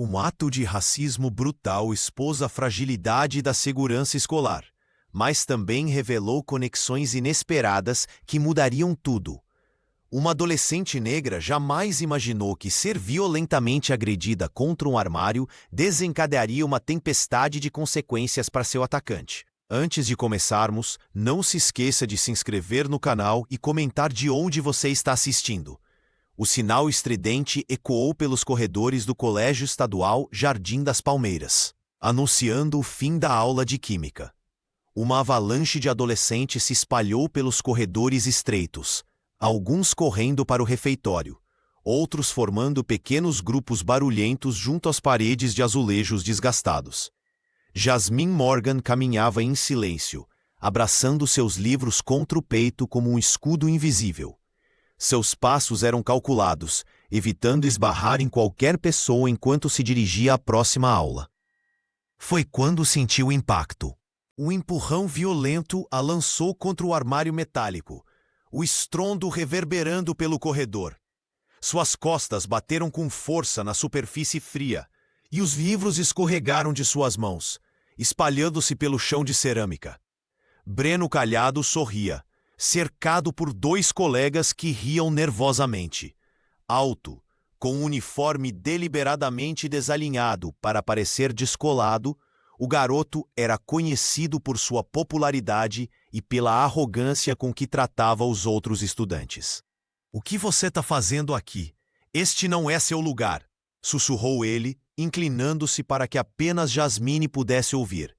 Um ato de racismo brutal expôs a fragilidade da segurança escolar, mas também revelou conexões inesperadas que mudariam tudo. Uma adolescente negra jamais imaginou que ser violentamente agredida contra um armário desencadearia uma tempestade de consequências para seu atacante. Antes de começarmos, não se esqueça de se inscrever no canal e comentar de onde você está assistindo. O sinal estridente ecoou pelos corredores do Colégio Estadual Jardim das Palmeiras, anunciando o fim da aula de Química. Uma avalanche de adolescentes se espalhou pelos corredores estreitos, alguns correndo para o refeitório, outros formando pequenos grupos barulhentos junto às paredes de azulejos desgastados. Jasmine Morgan caminhava em silêncio, abraçando seus livros contra o peito como um escudo invisível. Seus passos eram calculados, evitando esbarrar em qualquer pessoa enquanto se dirigia à próxima aula. Foi quando sentiu o impacto. Um empurrão violento a lançou contra o armário metálico, o estrondo reverberando pelo corredor. Suas costas bateram com força na superfície fria, e os livros escorregaram de suas mãos, espalhando-se pelo chão de cerâmica. Breno Calhado sorria, cercado por dois colegas que riam nervosamente. Alto, com um uniforme deliberadamente desalinhado para parecer descolado, o garoto era conhecido por sua popularidade e pela arrogância com que tratava os outros estudantes. "O que você está fazendo aqui? Este não é seu lugar", sussurrou ele, inclinando-se para que apenas Jasmine pudesse ouvir.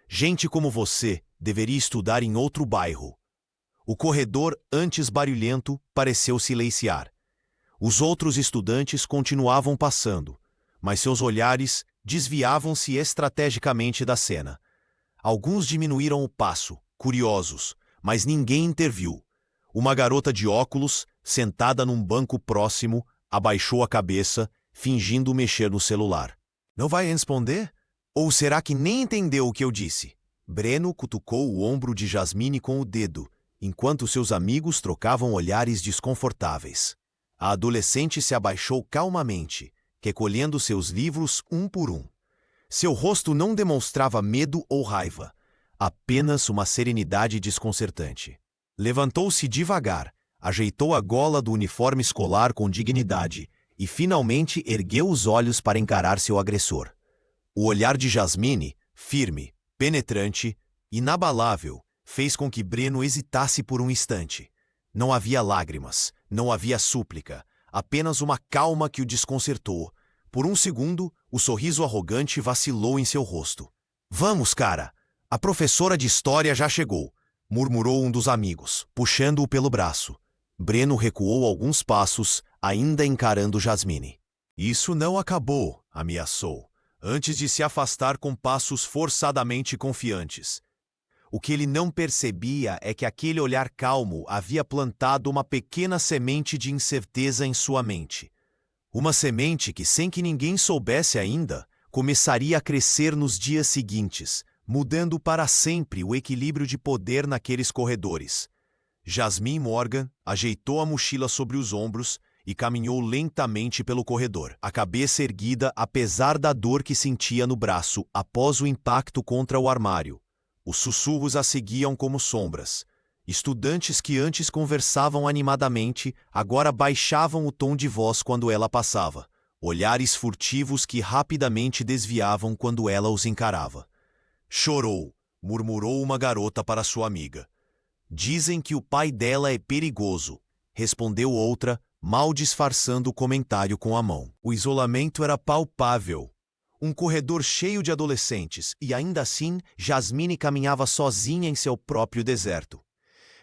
"Gente como você deveria estudar em outro bairro." O corredor, antes barulhento, pareceu silenciar. Os outros estudantes continuavam passando, mas seus olhares desviavam-se estrategicamente da cena. Alguns diminuíram o passo, curiosos, mas ninguém interviu. Uma garota de óculos, sentada num banco próximo, abaixou a cabeça, fingindo mexer no celular. "Não vai responder? Ou será que nem entendeu o que eu disse?" Breno cutucou o ombro de Jasmine com o dedo, enquanto seus amigos trocavam olhares desconfortáveis. A adolescente se abaixou calmamente, recolhendo seus livros um por um. Seu rosto não demonstrava medo ou raiva, apenas uma serenidade desconcertante. Levantou-se devagar, ajeitou a gola do uniforme escolar com dignidade e finalmente ergueu os olhos para encarar seu agressor. O olhar de Jasmine, firme, penetrante, inabalável, fez com que Breno hesitasse por um instante. Não havia lágrimas, não havia súplica, apenas uma calma que o desconcertou. Por um segundo, o sorriso arrogante vacilou em seu rosto. "Vamos, cara! A professora de história já chegou", murmurou um dos amigos, puxando-o pelo braço. Breno recuou alguns passos, ainda encarando Jasmine. "Isso não acabou", ameaçou, antes de se afastar com passos forçadamente confiantes. O que ele não percebia é que aquele olhar calmo havia plantado uma pequena semente de incerteza em sua mente. Uma semente que, sem que ninguém soubesse ainda, começaria a crescer nos dias seguintes, mudando para sempre o equilíbrio de poder naqueles corredores. Jasmine Morgan ajeitou a mochila sobre os ombros e caminhou lentamente pelo corredor, a cabeça erguida apesar da dor que sentia no braço após o impacto contra o armário. Os sussurros a seguiam como sombras. Estudantes que antes conversavam animadamente, agora baixavam o tom de voz quando ela passava. Olhares furtivos que rapidamente desviavam quando ela os encarava. "Chorou", murmurou uma garota para sua amiga. "Dizem que o pai dela é perigoso", respondeu outra, mal disfarçando o comentário com a mão. O isolamento era palpável. Um corredor cheio de adolescentes, e ainda assim, Jasmine caminhava sozinha em seu próprio deserto.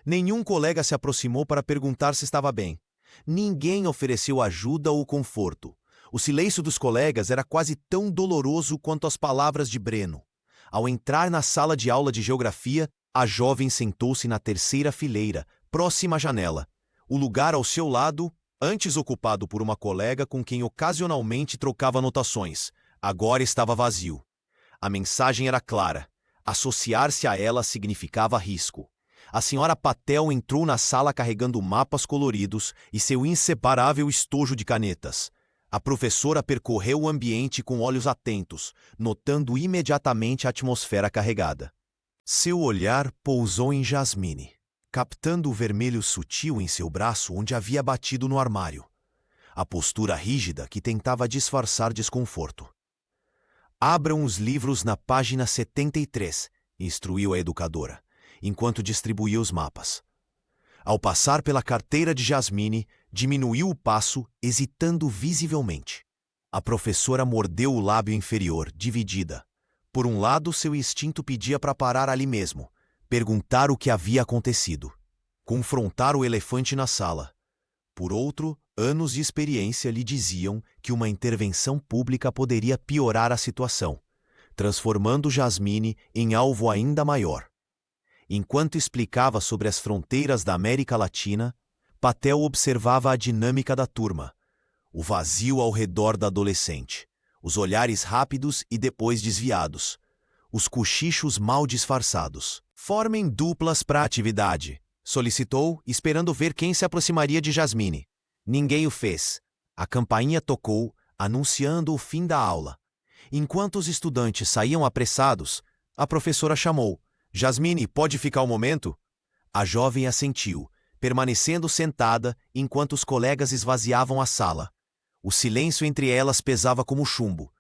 Nenhum colega se aproximou para perguntar se estava bem. Ninguém ofereceu ajuda ou conforto. O silêncio dos colegas era quase tão doloroso quanto as palavras de Breno. Ao entrar na sala de aula de geografia, a jovem sentou-se na terceira fileira, próxima à janela. O lugar ao seu lado, antes ocupado por uma colega com quem ocasionalmente trocava anotações, agora estava vazio. A mensagem era clara. Associar-se a ela significava risco. A senhora Patel entrou na sala carregando mapas coloridos e seu inseparável estojo de canetas. A professora percorreu o ambiente com olhos atentos, notando imediatamente a atmosfera carregada. Seu olhar pousou em Jasmine, captando o vermelho sutil em seu braço onde havia batido no armário. A postura rígida que tentava disfarçar desconforto. Abram os livros na página 73, instruiu a educadora, enquanto distribuía os mapas. Ao passar pela carteira de Jasmine, diminuiu o passo, hesitando visivelmente. A professora mordeu o lábio inferior, dividida. Por um lado, seu instinto pedia para parar ali mesmo, perguntar o que havia acontecido, confrontar o elefante na sala. Por outro, anos de experiência lhe diziam que uma intervenção pública poderia piorar a situação, transformando Jasmine em alvo ainda maior. Enquanto explicava sobre as fronteiras da América Latina, Patel observava a dinâmica da turma, o vazio ao redor da adolescente, os olhares rápidos e depois desviados, os cochichos mal disfarçados. Formem duplas para a atividade, solicitou, esperando ver quem se aproximaria de Jasmine. Ninguém o fez. A campainha tocou, anunciando o fim da aula. Enquanto os estudantes saíam apressados, a professora chamou. Jasmine, pode ficar um momento? A jovem assentiu, permanecendo sentada enquanto os colegas esvaziavam a sala. O silêncio entre elas pesava como chumbo.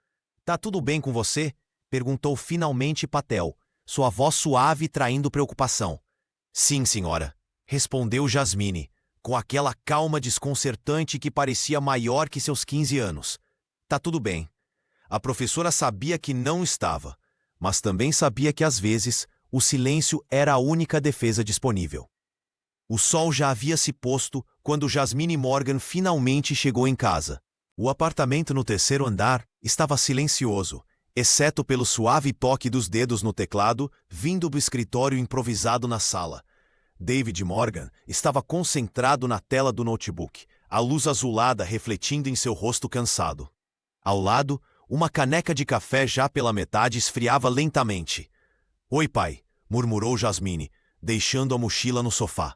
Tá tudo bem com você? Perguntou finalmente Patel, sua voz suave traindo preocupação. Sim, senhora, respondeu Jasmine, com aquela calma desconcertante que parecia maior que seus 15 anos. Tá tudo bem. A professora sabia que não estava, mas também sabia que às vezes o silêncio era a única defesa disponível. O sol já havia se posto quando Jasmine Morgan finalmente chegou em casa. O apartamento no terceiro andar estava silencioso, exceto pelo suave toque dos dedos no teclado vindo do escritório improvisado na sala. David Morgan estava concentrado na tela do notebook, a luz azulada refletindo em seu rosto cansado. Ao lado, uma caneca de café já pela metade esfriava lentamente. Oi, pai, murmurou Jasmine, deixando a mochila no sofá.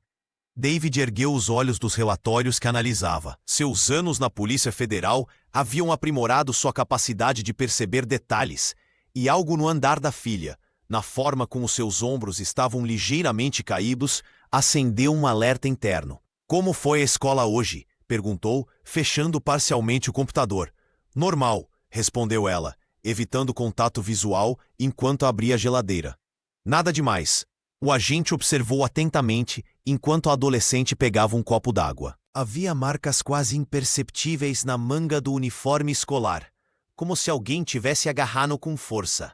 David ergueu os olhos dos relatórios que analisava. Seus anos na Polícia Federal haviam aprimorado sua capacidade de perceber detalhes, e algo no andar da filha, na forma como seus ombros estavam ligeiramente caídos, acendeu um alerta interno. Como foi a escola hoje? Perguntou, fechando parcialmente o computador. Normal, respondeu ela, evitando contato visual enquanto abria a geladeira. Nada demais. O agente observou atentamente enquanto a adolescente pegava um copo d'água. Havia marcas quase imperceptíveis na manga do uniforme escolar, como se alguém tivesse agarrado com força.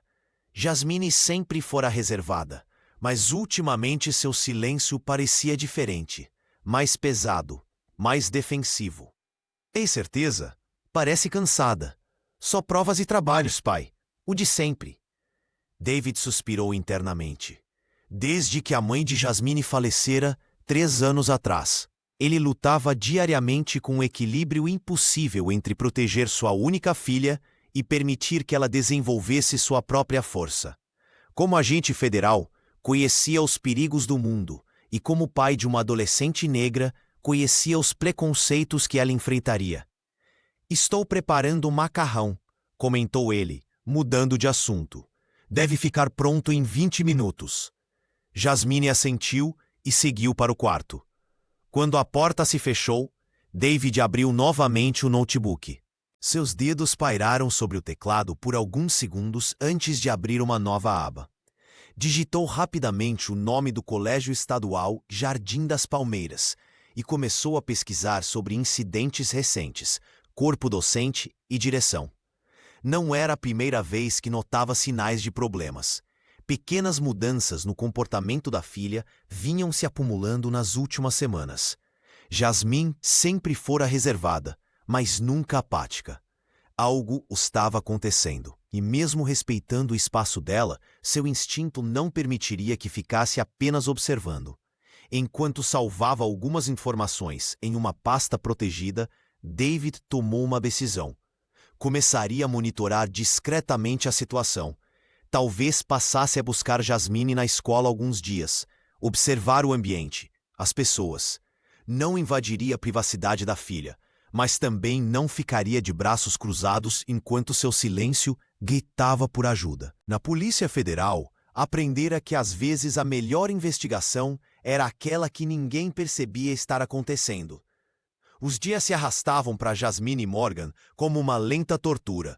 Jasmine sempre fora reservada, mas ultimamente seu silêncio parecia diferente, mais pesado, mais defensivo. Tem certeza? Parece cansada. Só provas e trabalhos, pai. O de sempre. David suspirou internamente. Desde que a mãe de Jasmine falecera 3 anos atrás, ele lutava diariamente com um equilíbrio impossível entre proteger sua única filha e permitir que ela desenvolvesse sua própria força. Como agente federal, conhecia os perigos do mundo e, como pai de uma adolescente negra, conhecia os preconceitos que ela enfrentaria. Estou preparando um macarrão, comentou ele, mudando de assunto. Deve ficar pronto em 20 minutos. Jasmine assentiu e seguiu para o quarto. Quando a porta se fechou, David abriu novamente o notebook. Seus dedos pairaram sobre o teclado por alguns segundos antes de abrir uma nova aba. Digitou rapidamente o nome do Colégio Estadual Jardim das Palmeiras e começou a pesquisar sobre incidentes recentes, corpo docente e direção. Não era a primeira vez que notava sinais de problemas. Pequenas mudanças no comportamento da filha vinham se acumulando nas últimas semanas. Jasmine sempre fora reservada, mas nunca apática. Algo estava acontecendo, e mesmo respeitando o espaço dela, seu instinto não permitiria que ficasse apenas observando. Enquanto salvava algumas informações em uma pasta protegida, David tomou uma decisão. Começaria a monitorar discretamente a situação. Talvez passasse a buscar Jasmine na escola alguns dias, observar o ambiente, as pessoas. Não invadiria a privacidade da filha, mas também não ficaria de braços cruzados enquanto seu silêncio gritava por ajuda. Na Polícia Federal, aprendera que às vezes a melhor investigação era aquela que ninguém percebia estar acontecendo. Os dias se arrastavam para Jasmine Morgan como uma lenta tortura.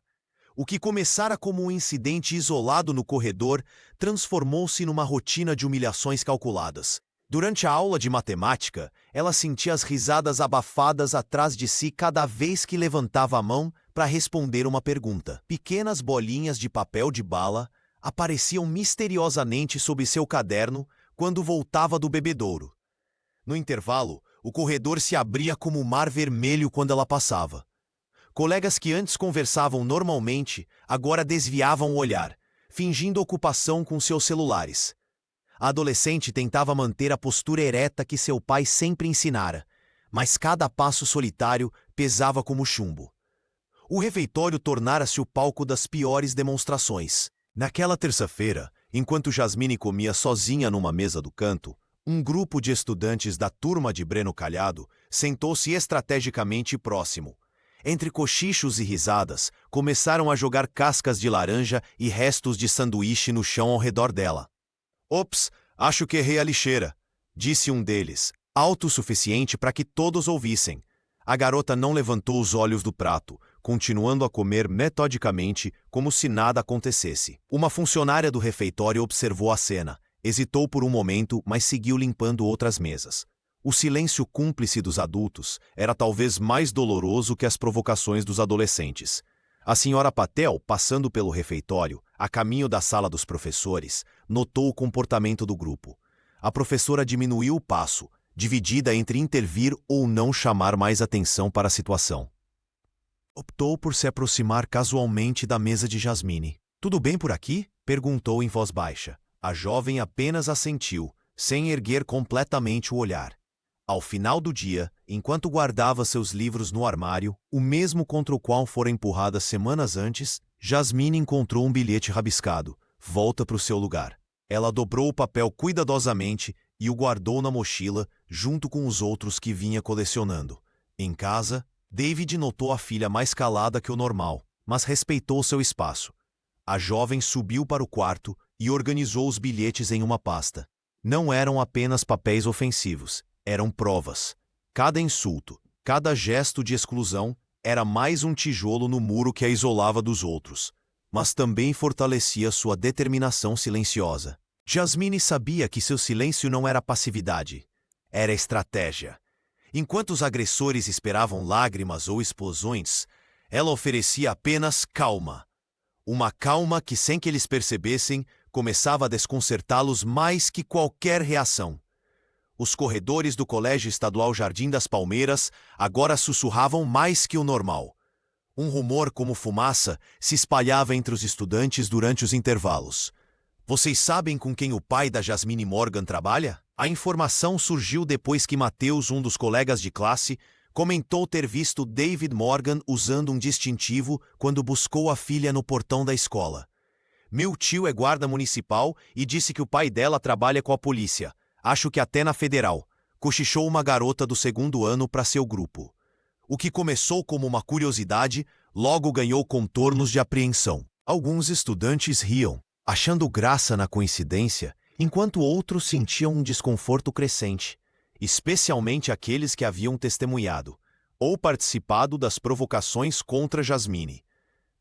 O que começara como um incidente isolado no corredor transformou-se numa rotina de humilhações calculadas. Durante a aula de matemática, ela sentia as risadas abafadas atrás de si cada vez que levantava a mão para responder uma pergunta. Pequenas bolinhas de papel de bala apareciam misteriosamente sob seu caderno quando voltava do bebedouro. No intervalo, o corredor se abria como um mar vermelho quando ela passava. Colegas que antes conversavam normalmente agora desviavam o olhar, fingindo ocupação com seus celulares. A adolescente tentava manter a postura ereta que seu pai sempre ensinara, mas cada passo solitário pesava como chumbo. O refeitório tornara-se o palco das piores demonstrações. Naquela terça-feira, enquanto Jasmine comia sozinha numa mesa do canto, um grupo de estudantes da turma de Breno Calhado sentou-se estrategicamente próximo. Entre cochichos e risadas, começaram a jogar cascas de laranja e restos de sanduíche no chão ao redor dela. "Ops, acho que errei a lixeira", disse um deles, alto o suficiente para que todos ouvissem. A garota não levantou os olhos do prato, continuando a comer metodicamente como se nada acontecesse. Uma funcionária do refeitório observou a cena, hesitou por um momento, mas seguiu limpando outras mesas. O silêncio cúmplice dos adultos era talvez mais doloroso que as provocações dos adolescentes. A senhora Patel, passando pelo refeitório, a caminho da sala dos professores, notou o comportamento do grupo. A professora diminuiu o passo, dividida entre intervir ou não chamar mais atenção para a situação. Optou por se aproximar casualmente da mesa de Jasmine. "Tudo bem por aqui?" perguntou em voz baixa. A jovem apenas assentiu, sem erguer completamente o olhar. Ao final do dia, enquanto guardava seus livros no armário, o mesmo contra o qual fora empurrada semanas antes, Jasmine encontrou um bilhete rabiscado. "Volta para o seu lugar." Ela dobrou o papel cuidadosamente e o guardou na mochila, junto com os outros que vinha colecionando. Em casa, David notou a filha mais calada que o normal, mas respeitou seu espaço. A jovem subiu para o quarto e organizou os bilhetes em uma pasta. Não eram apenas papéis ofensivos, eram provas. Cada insulto, cada gesto de exclusão era mais um tijolo no muro que a isolava dos outros, mas também fortalecia sua determinação silenciosa. Jasmine sabia que seu silêncio não era passividade, era estratégia. Enquanto os agressores esperavam lágrimas ou explosões, ela oferecia apenas calma. Uma calma que, sem que eles percebessem, começava a desconcertá-los mais que qualquer reação. Os corredores do Colégio Estadual Jardim das Palmeiras agora sussurravam mais que o normal. Um rumor como fumaça se espalhava entre os estudantes durante os intervalos. "Vocês sabem com quem o pai da Jasmine Morgan trabalha?" A informação surgiu depois que Mateus, um dos colegas de classe, comentou ter visto David Morgan usando um distintivo quando buscou a filha no portão da escola. "Meu tio é guarda municipal e disse que o pai dela trabalha com a polícia. Acho que até na federal", cochichou uma garota do segundo ano para seu grupo. O que começou como uma curiosidade, logo ganhou contornos de apreensão. Alguns estudantes riam, achando graça na coincidência, enquanto outros sentiam um desconforto crescente, especialmente aqueles que haviam testemunhado ou participado das provocações contra Jasmine.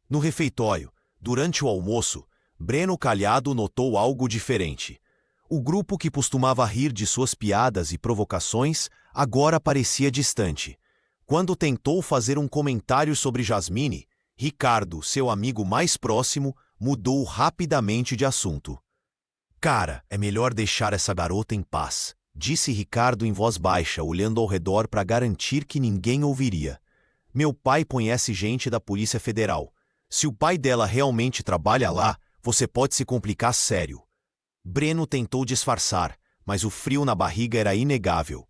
No refeitório, durante o almoço, Breno Calhado notou algo diferente. O grupo que costumava rir de suas piadas e provocações agora parecia distante. Quando tentou fazer um comentário sobre Jasmine, Ricardo, seu amigo mais próximo, mudou rapidamente de assunto. "Cara, é melhor deixar essa garota em paz", disse Ricardo em voz baixa, olhando ao redor para garantir que ninguém ouviria. "Meu pai conhece gente da Polícia Federal. Se o pai dela realmente trabalha lá, você pode se complicar sério." Breno tentou disfarçar, mas o frio na barriga era inegável.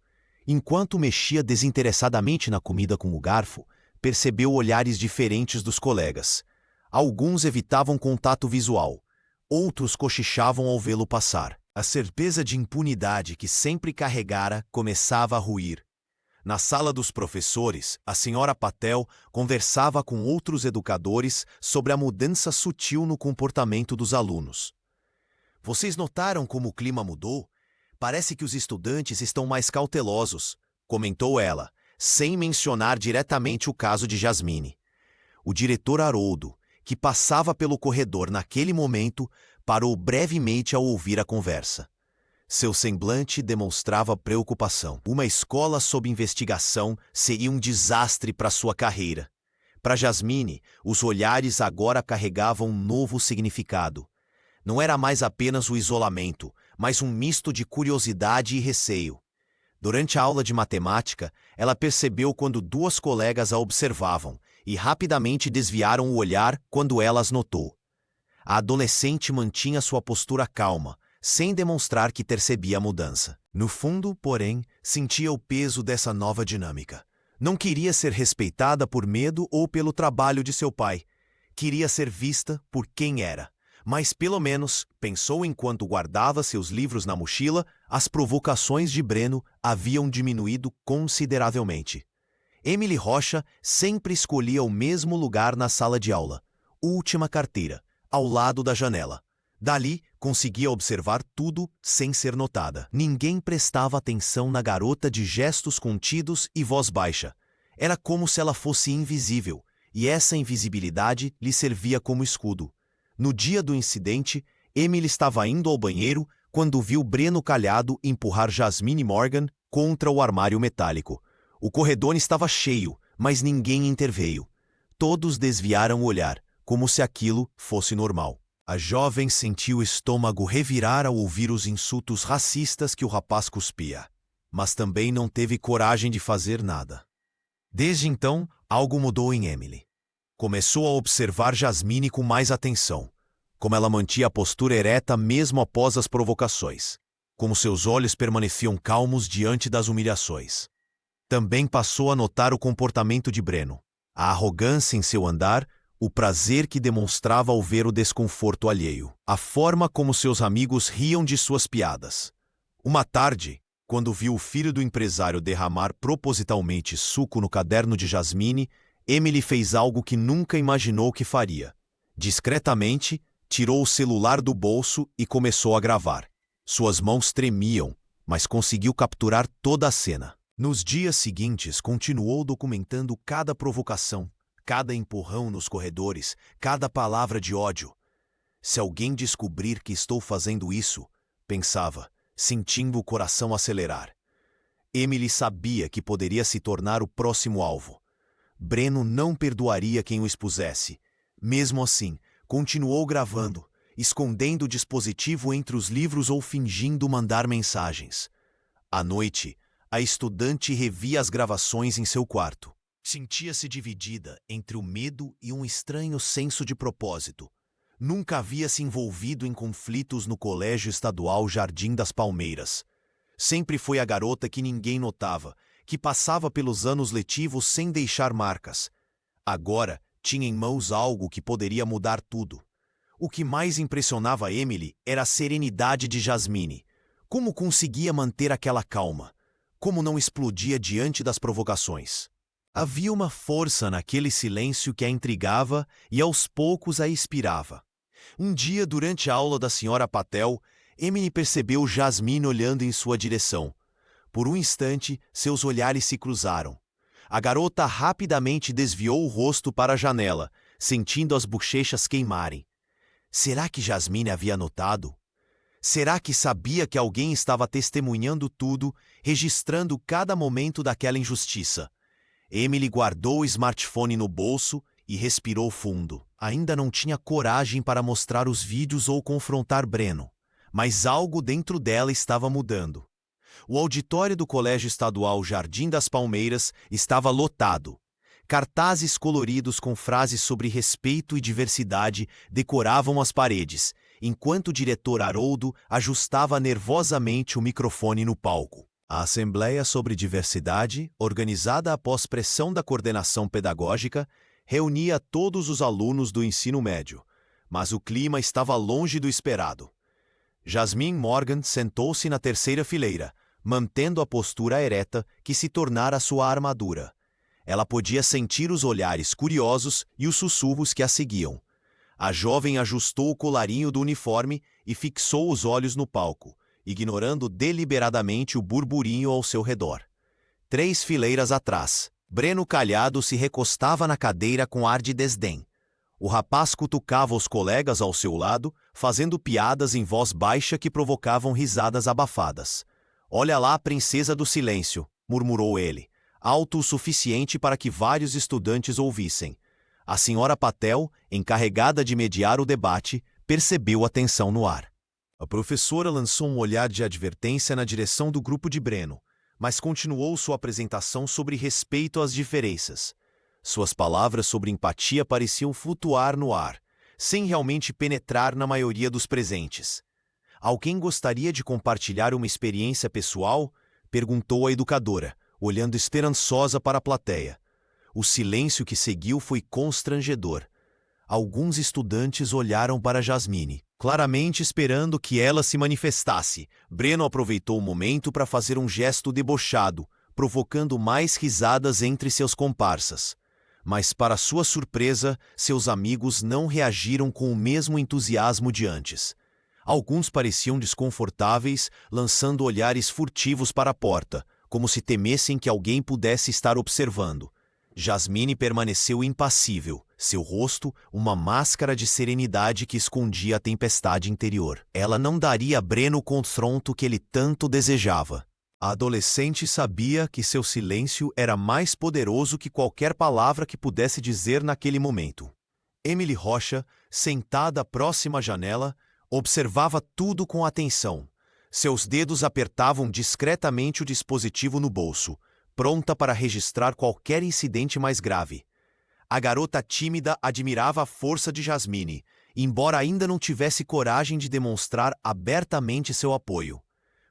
Enquanto mexia desinteressadamente na comida com o garfo, percebeu olhares diferentes dos colegas. Alguns evitavam contato visual. Outros cochichavam ao vê-lo passar. A certeza de impunidade que sempre carregara começava a ruir. Na sala dos professores, a senhora Patel conversava com outros educadores sobre a mudança sutil no comportamento dos alunos. Vocês notaram como o clima mudou? Parece que os estudantes estão mais cautelosos, comentou ela, sem mencionar diretamente o caso de Jasmine. O diretor Haroldo, que passava pelo corredor naquele momento, parou brevemente ao ouvir a conversa. Seu semblante demonstrava preocupação. Uma escola sob investigação seria um desastre para sua carreira. Para Jasmine, os olhares agora carregavam um novo significado. Não era mais apenas o isolamento, mas um misto de curiosidade e receio. Durante a aula de matemática, ela percebeu quando duas colegas a observavam e rapidamente desviaram o olhar quando ela as notou. A adolescente mantinha sua postura calma, sem demonstrar que percebia a mudança. No fundo, porém, sentia o peso dessa nova dinâmica. Não queria ser respeitada por medo ou pelo trabalho de seu pai. Queria ser vista por quem era. Mas, pelo menos, pensou enquanto guardava seus livros na mochila, as provocações de Breno haviam diminuído consideravelmente. Emily Rocha sempre escolhia o mesmo lugar na sala de aula, última carteira, ao lado da janela. Dali, conseguia observar tudo sem ser notada. Ninguém prestava atenção na garota de gestos contidos e voz baixa. Era como se ela fosse invisível, e essa invisibilidade lhe servia como escudo. No dia do incidente, Emily estava indo ao banheiro quando viu Breno Calhado empurrar Jasmine Morgan contra o armário metálico. O corredor estava cheio, mas ninguém interveio. Todos desviaram o olhar, como se aquilo fosse normal. A jovem sentiu o estômago revirar ao ouvir os insultos racistas que o rapaz cuspia, mas também não teve coragem de fazer nada. Desde então, algo mudou em Emily. Começou a observar Jasmine com mais atenção, como ela mantinha a postura ereta mesmo após as provocações, como seus olhos permaneciam calmos diante das humilhações. Também passou a notar o comportamento de Breno, a arrogância em seu andar, o prazer que demonstrava ao ver o desconforto alheio, a forma como seus amigos riam de suas piadas. Uma tarde, quando viu o filho do empresário derramar propositalmente suco no caderno de Jasmine, Emily fez algo que nunca imaginou que faria. Discretamente, tirou o celular do bolso e começou a gravar. Suas mãos tremiam, mas conseguiu capturar toda a cena. Nos dias seguintes, continuou documentando cada provocação, cada empurrão nos corredores, cada palavra de ódio. Se alguém descobrir que estou fazendo isso, pensava, sentindo o coração acelerar. Emily sabia que poderia se tornar o próximo alvo. Breno não perdoaria quem o expusesse. Mesmo assim, continuou gravando, escondendo o dispositivo entre os livros ou fingindo mandar mensagens. À noite, a estudante revia as gravações em seu quarto. Sentia-se dividida entre o medo e um estranho senso de propósito. Nunca havia se envolvido em conflitos no Colégio Estadual Jardim das Palmeiras. Sempre foi a garota que ninguém notava, que passava pelos anos letivos sem deixar marcas. Agora, tinha em mãos algo que poderia mudar tudo. O que mais impressionava Emily era a serenidade de Jasmine. Como conseguia manter aquela calma? Como não explodia diante das provocações? Havia uma força naquele silêncio que a intrigava e aos poucos a inspirava. Um dia, durante a aula da senhora Patel, Emily percebeu Jasmine olhando em sua direção. Por um instante, seus olhares se cruzaram. A garota rapidamente desviou o rosto para a janela, sentindo as bochechas queimarem. Será que Jasmine havia notado? Será que sabia que alguém estava testemunhando tudo, registrando cada momento daquela injustiça? Emily guardou o smartphone no bolso e respirou fundo. Ainda não tinha coragem para mostrar os vídeos ou confrontar Breno, mas algo dentro dela estava mudando. O auditório do Colégio Estadual Jardim das Palmeiras estava lotado. Cartazes coloridos com frases sobre respeito e diversidade decoravam as paredes, enquanto o diretor Haroldo ajustava nervosamente o microfone no palco. A Assembleia sobre Diversidade, organizada após pressão da coordenação pedagógica, reunia todos os alunos do ensino médio, mas o clima estava longe do esperado. Jasmine Morgan sentou-se na terceira fileira, mantendo a postura ereta que se tornara sua armadura. Ela podia sentir os olhares curiosos e os sussurros que a seguiam. A jovem ajustou o colarinho do uniforme e fixou os olhos no palco, ignorando deliberadamente o burburinho ao seu redor. 3 fileiras atrás, Breno Calhado se recostava na cadeira com ar de desdém. O rapaz cutucava os colegas ao seu lado, fazendo piadas em voz baixa que provocavam risadas abafadas. "Olha lá a princesa do silêncio", murmurou ele, alto o suficiente para que vários estudantes ouvissem. A senhora Patel, encarregada de mediar o debate, percebeu a tensão no ar. A professora lançou um olhar de advertência na direção do grupo de Breno, mas continuou sua apresentação sobre respeito às diferenças. Suas palavras sobre empatia pareciam flutuar no ar, sem realmente penetrar na maioria dos presentes. "Alguém gostaria de compartilhar uma experiência pessoal?", perguntou a educadora, olhando esperançosa para a plateia. O silêncio que seguiu foi constrangedor. Alguns estudantes olharam para Jasmine, claramente esperando que ela se manifestasse. Breno aproveitou o momento para fazer um gesto debochado, provocando mais risadas entre seus comparsas. Mas, para sua surpresa, seus amigos não reagiram com o mesmo entusiasmo de antes. Alguns pareciam desconfortáveis, lançando olhares furtivos para a porta, como se temessem que alguém pudesse estar observando. Jasmine permaneceu impassível, seu rosto uma máscara de serenidade que escondia a tempestade interior. Ela não daria a Breno o confronto que ele tanto desejava. A adolescente sabia que seu silêncio era mais poderoso que qualquer palavra que pudesse dizer naquele momento. Emily Rocha, sentada próxima à janela, observava tudo com atenção. Seus dedos apertavam discretamente o dispositivo no bolso, pronta para registrar qualquer incidente mais grave. A garota tímida admirava a força de Jasmine, embora ainda não tivesse coragem de demonstrar abertamente seu apoio.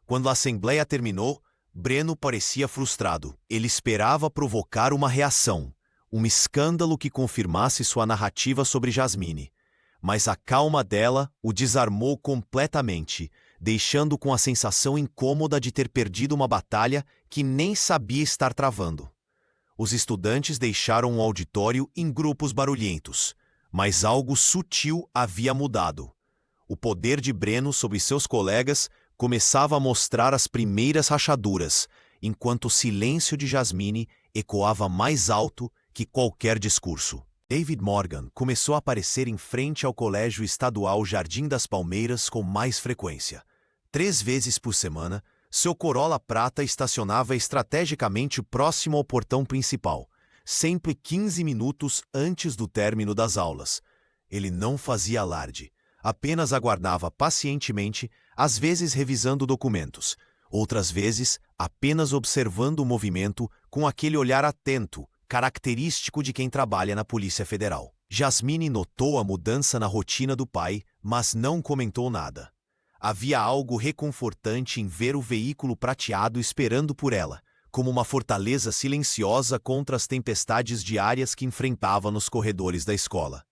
Quando a assembleia terminou, Breno parecia frustrado. Ele esperava provocar uma reação, um escândalo que confirmasse sua narrativa sobre Jasmine. Mas a calma dela o desarmou completamente, deixando com a sensação incômoda de ter perdido uma batalha que nem sabia estar travando. Os estudantes deixaram o auditório em grupos barulhentos, mas algo sutil havia mudado. O poder de Breno sobre seus colegas começava a mostrar as primeiras rachaduras, enquanto o silêncio de Jasmine ecoava mais alto que qualquer discurso. David Morgan começou a aparecer em frente ao Colégio Estadual Jardim das Palmeiras com mais frequência. 3 vezes por semana, seu Corolla prata estacionava estrategicamente próximo ao portão principal, sempre 15 minutos antes do término das aulas. Ele não fazia alarde, apenas aguardava pacientemente, às vezes revisando documentos, outras vezes apenas observando o movimento com aquele olhar atento, característico de quem trabalha na Polícia Federal. Jasmine notou a mudança na rotina do pai, mas não comentou nada. Havia algo reconfortante em ver o veículo prateado esperando por ela, como uma fortaleza silenciosa contra as tempestades diárias que enfrentava nos corredores da escola.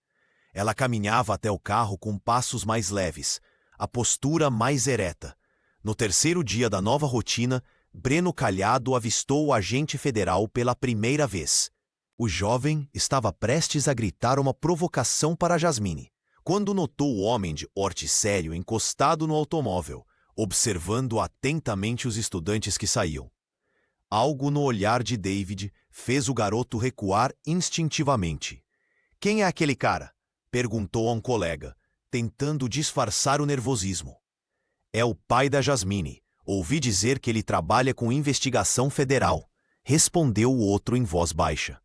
Ela caminhava até o carro com passos mais leves, a postura mais ereta. No terceiro dia da nova rotina, Breno Calhado avistou o agente federal pela primeira vez. O jovem estava prestes a gritar uma provocação para Jasmine, quando notou o homem de porte sério encostado no automóvel, observando atentamente os estudantes que saíam. Algo no olhar de David fez o garoto recuar instintivamente. "Quem é aquele cara?", perguntou a um colega, tentando disfarçar o nervosismo. "É o pai da Jasmine. Ouvi dizer que ele trabalha com investigação federal", respondeu o outro em voz baixa.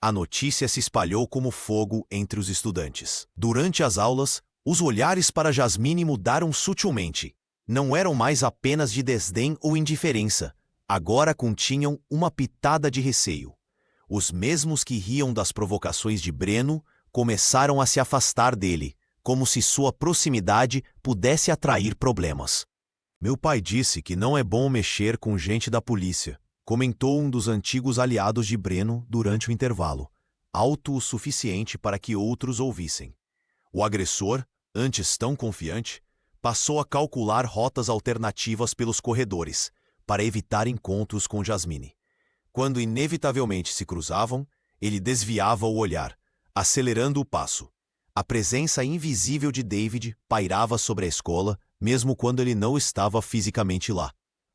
A notícia se espalhou como fogo entre os estudantes. Durante as aulas, os olhares para Jasmine mudaram sutilmente. Não eram mais apenas de desdém ou indiferença. Agora continham uma pitada de receio. Os mesmos que riam das provocações de Breno começaram a se afastar dele, como se sua proximidade pudesse atrair problemas. "Meu pai disse que não é bom mexer com gente da polícia", comentou um dos antigos aliados de Breno durante o intervalo, alto o suficiente para que outros ouvissem. O agressor, antes tão confiante, passou a calcular rotas alternativas pelos corredores, para evitar encontros com Jasmine. Quando inevitavelmente se cruzavam, ele desviava o olhar, acelerando o passo. A presença invisível de David pairava sobre a escola, mesmo quando ele não estava fisicamente lá.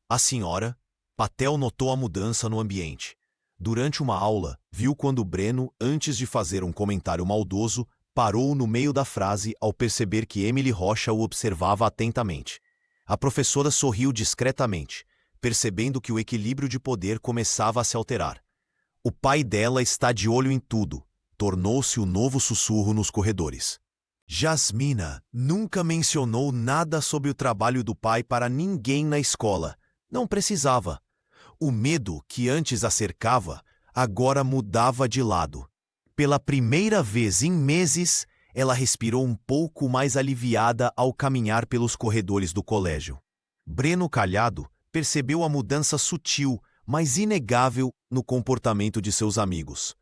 A senhora Patel notou a mudança no ambiente. Durante uma aula, viu quando Breno, antes de fazer um comentário maldoso, parou no meio da frase ao perceber que Emily Rocha o observava atentamente. A professora sorriu discretamente, percebendo que o equilíbrio de poder começava a se alterar. O pai dela está de olho em tudo, tornou-se o novo sussurro nos corredores. Jasmina nunca mencionou nada sobre o trabalho do pai para ninguém na escola. Não precisava. O medo que antes a cercava, agora mudava de lado. Pela primeira vez em meses, ela respirou um pouco mais aliviada ao caminhar pelos corredores do colégio. Breno, calhado, percebeu a mudança sutil, mas inegável, no comportamento de seus amigos.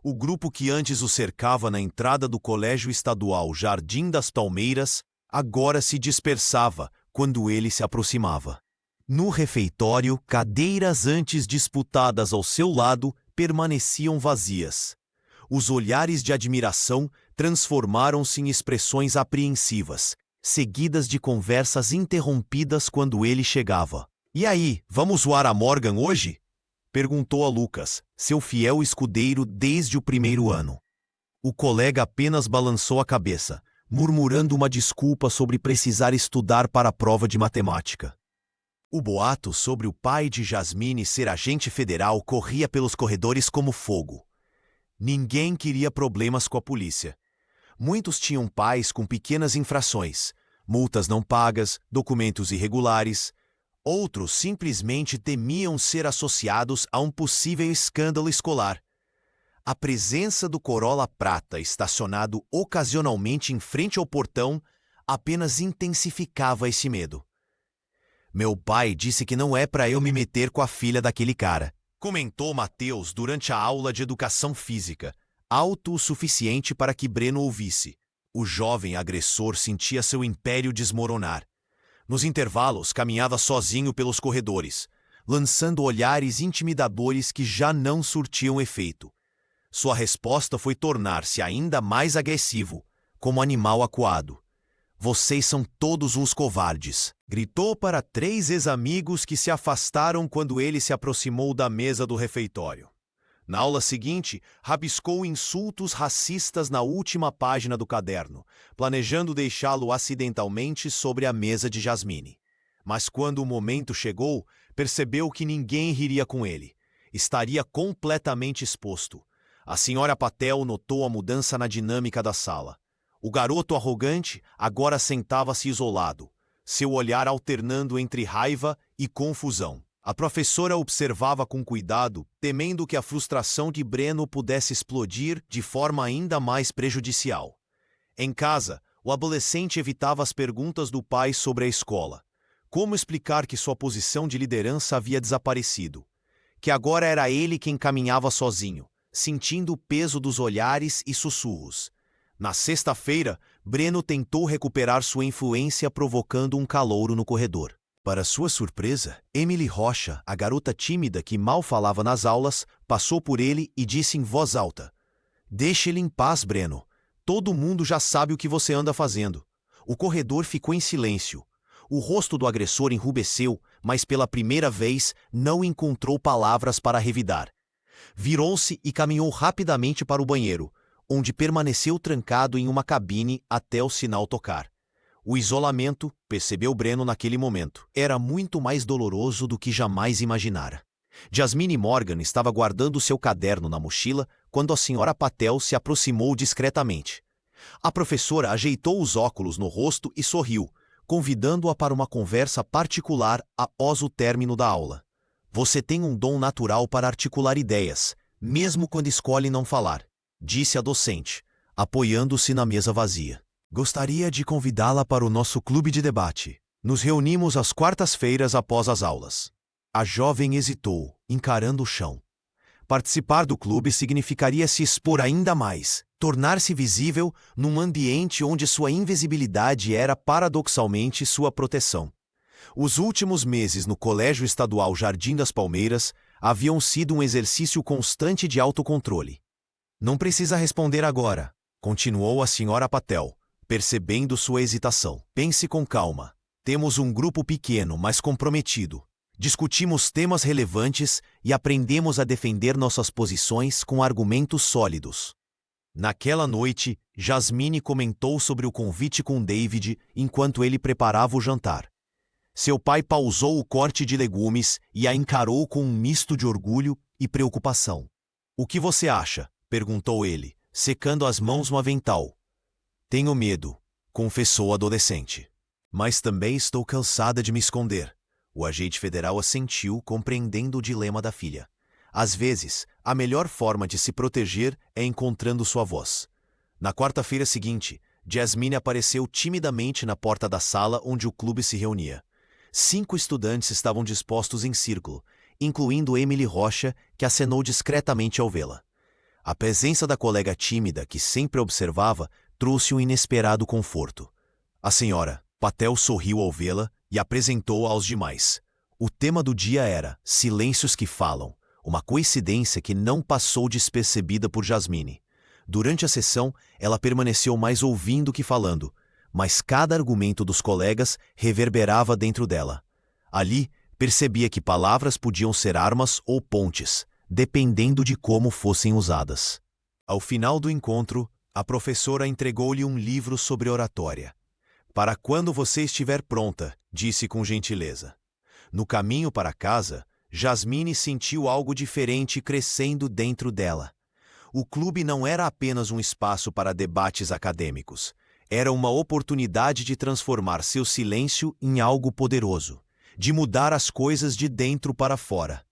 O grupo que antes o cercava na entrada do Colégio Estadual Jardim das Palmeiras agora se dispersava quando ele se aproximava. No refeitório, cadeiras antes disputadas ao seu lado permaneciam vazias. Os olhares de admiração transformaram-se em expressões apreensivas, seguidas de conversas interrompidas quando ele chegava. "E aí, vamos zoar a Morgan hoje?" perguntou a Lucas, seu fiel escudeiro desde o primeiro ano. O colega apenas balançou a cabeça, murmurando uma desculpa sobre precisar estudar para a prova de matemática. O boato sobre o pai de Jasmine ser agente federal corria pelos corredores como fogo. Ninguém queria problemas com a polícia. Muitos tinham pais com pequenas infrações, multas não pagas, documentos irregulares. Outros simplesmente temiam ser associados a um possível escândalo escolar. A presença do Corolla prata estacionado ocasionalmente em frente ao portão apenas intensificava esse medo. "Meu pai disse que não é para eu me meter com a filha daquele cara", comentou Matheus durante a aula de educação física, alto o suficiente para que Breno ouvisse. O jovem agressor sentia seu império desmoronar. Nos intervalos, caminhava sozinho pelos corredores, lançando olhares intimidadores que já não surtiam efeito. Sua resposta foi tornar-se ainda mais agressivo, como animal acuado. "Vocês são todos uns covardes", gritou para 3 ex-amigos que se afastaram quando ele se aproximou da mesa do refeitório. Na aula seguinte, rabiscou insultos racistas na última página do caderno, planejando deixá-lo acidentalmente sobre a mesa de Jasmine. Mas quando o momento chegou, percebeu que ninguém riria com ele. Estaria completamente exposto. A senhora Patel notou a mudança na dinâmica da sala. O garoto arrogante agora sentava-se isolado, seu olhar alternando entre raiva e confusão. A professora observava com cuidado, temendo que a frustração de Breno pudesse explodir de forma ainda mais prejudicial. Em casa, o adolescente evitava as perguntas do pai sobre a escola. Como explicar que sua posição de liderança havia desaparecido? Que agora era ele quem caminhava sozinho, sentindo o peso dos olhares e sussurros. Na sexta-feira, Breno tentou recuperar sua influência provocando um calouro no corredor. Para sua surpresa, Emily Rocha, a garota tímida que mal falava nas aulas, passou por ele e disse em voz alta: "Deixe ele em paz, Breno. Todo mundo já sabe o que você anda fazendo." O corredor ficou em silêncio. O rosto do agressor enrubesceu, mas pela primeira vez não encontrou palavras para revidar. Virou-se e caminhou rapidamente para o banheiro, onde permaneceu trancado em uma cabine até o sinal tocar. O isolamento, percebeu Breno naquele momento, era muito mais doloroso do que jamais imaginara. Jasmine Morgan estava guardando seu caderno na mochila quando a senhora Patel se aproximou discretamente. A professora ajeitou os óculos no rosto e sorriu, convidando-a para uma conversa particular após o término da aula. "Você tem um dom natural para articular ideias, mesmo quando escolhe não falar", disse a docente, apoiando-se na mesa vazia. "Gostaria de convidá-la para o nosso clube de debate. Nos reunimos às quartas-feiras após as aulas." A jovem hesitou, encarando o chão. Participar do clube significaria se expor ainda mais, tornar-se visível num ambiente onde sua invisibilidade era paradoxalmente sua proteção. Os últimos meses no Colégio Estadual Jardim das Palmeiras haviam sido um exercício constante de autocontrole. Não precisa responder agora, continuou a Sra. Patel, percebendo sua hesitação. Pense com calma. Temos um grupo pequeno, mas comprometido. Discutimos temas relevantes e aprendemos a defender nossas posições com argumentos sólidos. Naquela noite, Jasmine comentou sobre o convite com David enquanto ele preparava o jantar. Seu pai pausou o corte de legumes e a encarou com um misto de orgulho e preocupação. "O que você acha?" perguntou ele, secando as mãos no avental. "Tenho medo", confessou a adolescente. "Mas também estou cansada de me esconder." O agente federal assentiu, compreendendo o dilema da filha. Às vezes, a melhor forma de se proteger é encontrando sua voz. Na quarta-feira seguinte, Jasmine apareceu timidamente na porta da sala onde o clube se reunia. 5 estudantes estavam dispostos em círculo, incluindo Emily Rocha, que acenou discretamente ao vê-la. A presença da colega tímida, que sempre observava, trouxe um inesperado conforto. A Sra. Patel sorriu ao vê-la e apresentou-a aos demais. O tema do dia era Silêncios que Falam, uma coincidência que não passou despercebida por Jasmine. Durante a sessão, ela permaneceu mais ouvindo que falando, mas cada argumento dos colegas reverberava dentro dela. Ali, percebia que palavras podiam ser armas ou pontes, dependendo de como fossem usadas. Ao final do encontro, a professora entregou-lhe um livro sobre oratória. "Para quando você estiver pronta", disse com gentileza. No caminho para casa, Jasmine sentiu algo diferente crescendo dentro dela. O clube não era apenas um espaço para debates acadêmicos. Era uma oportunidade de transformar seu silêncio em algo poderoso, de mudar as coisas de dentro para fora.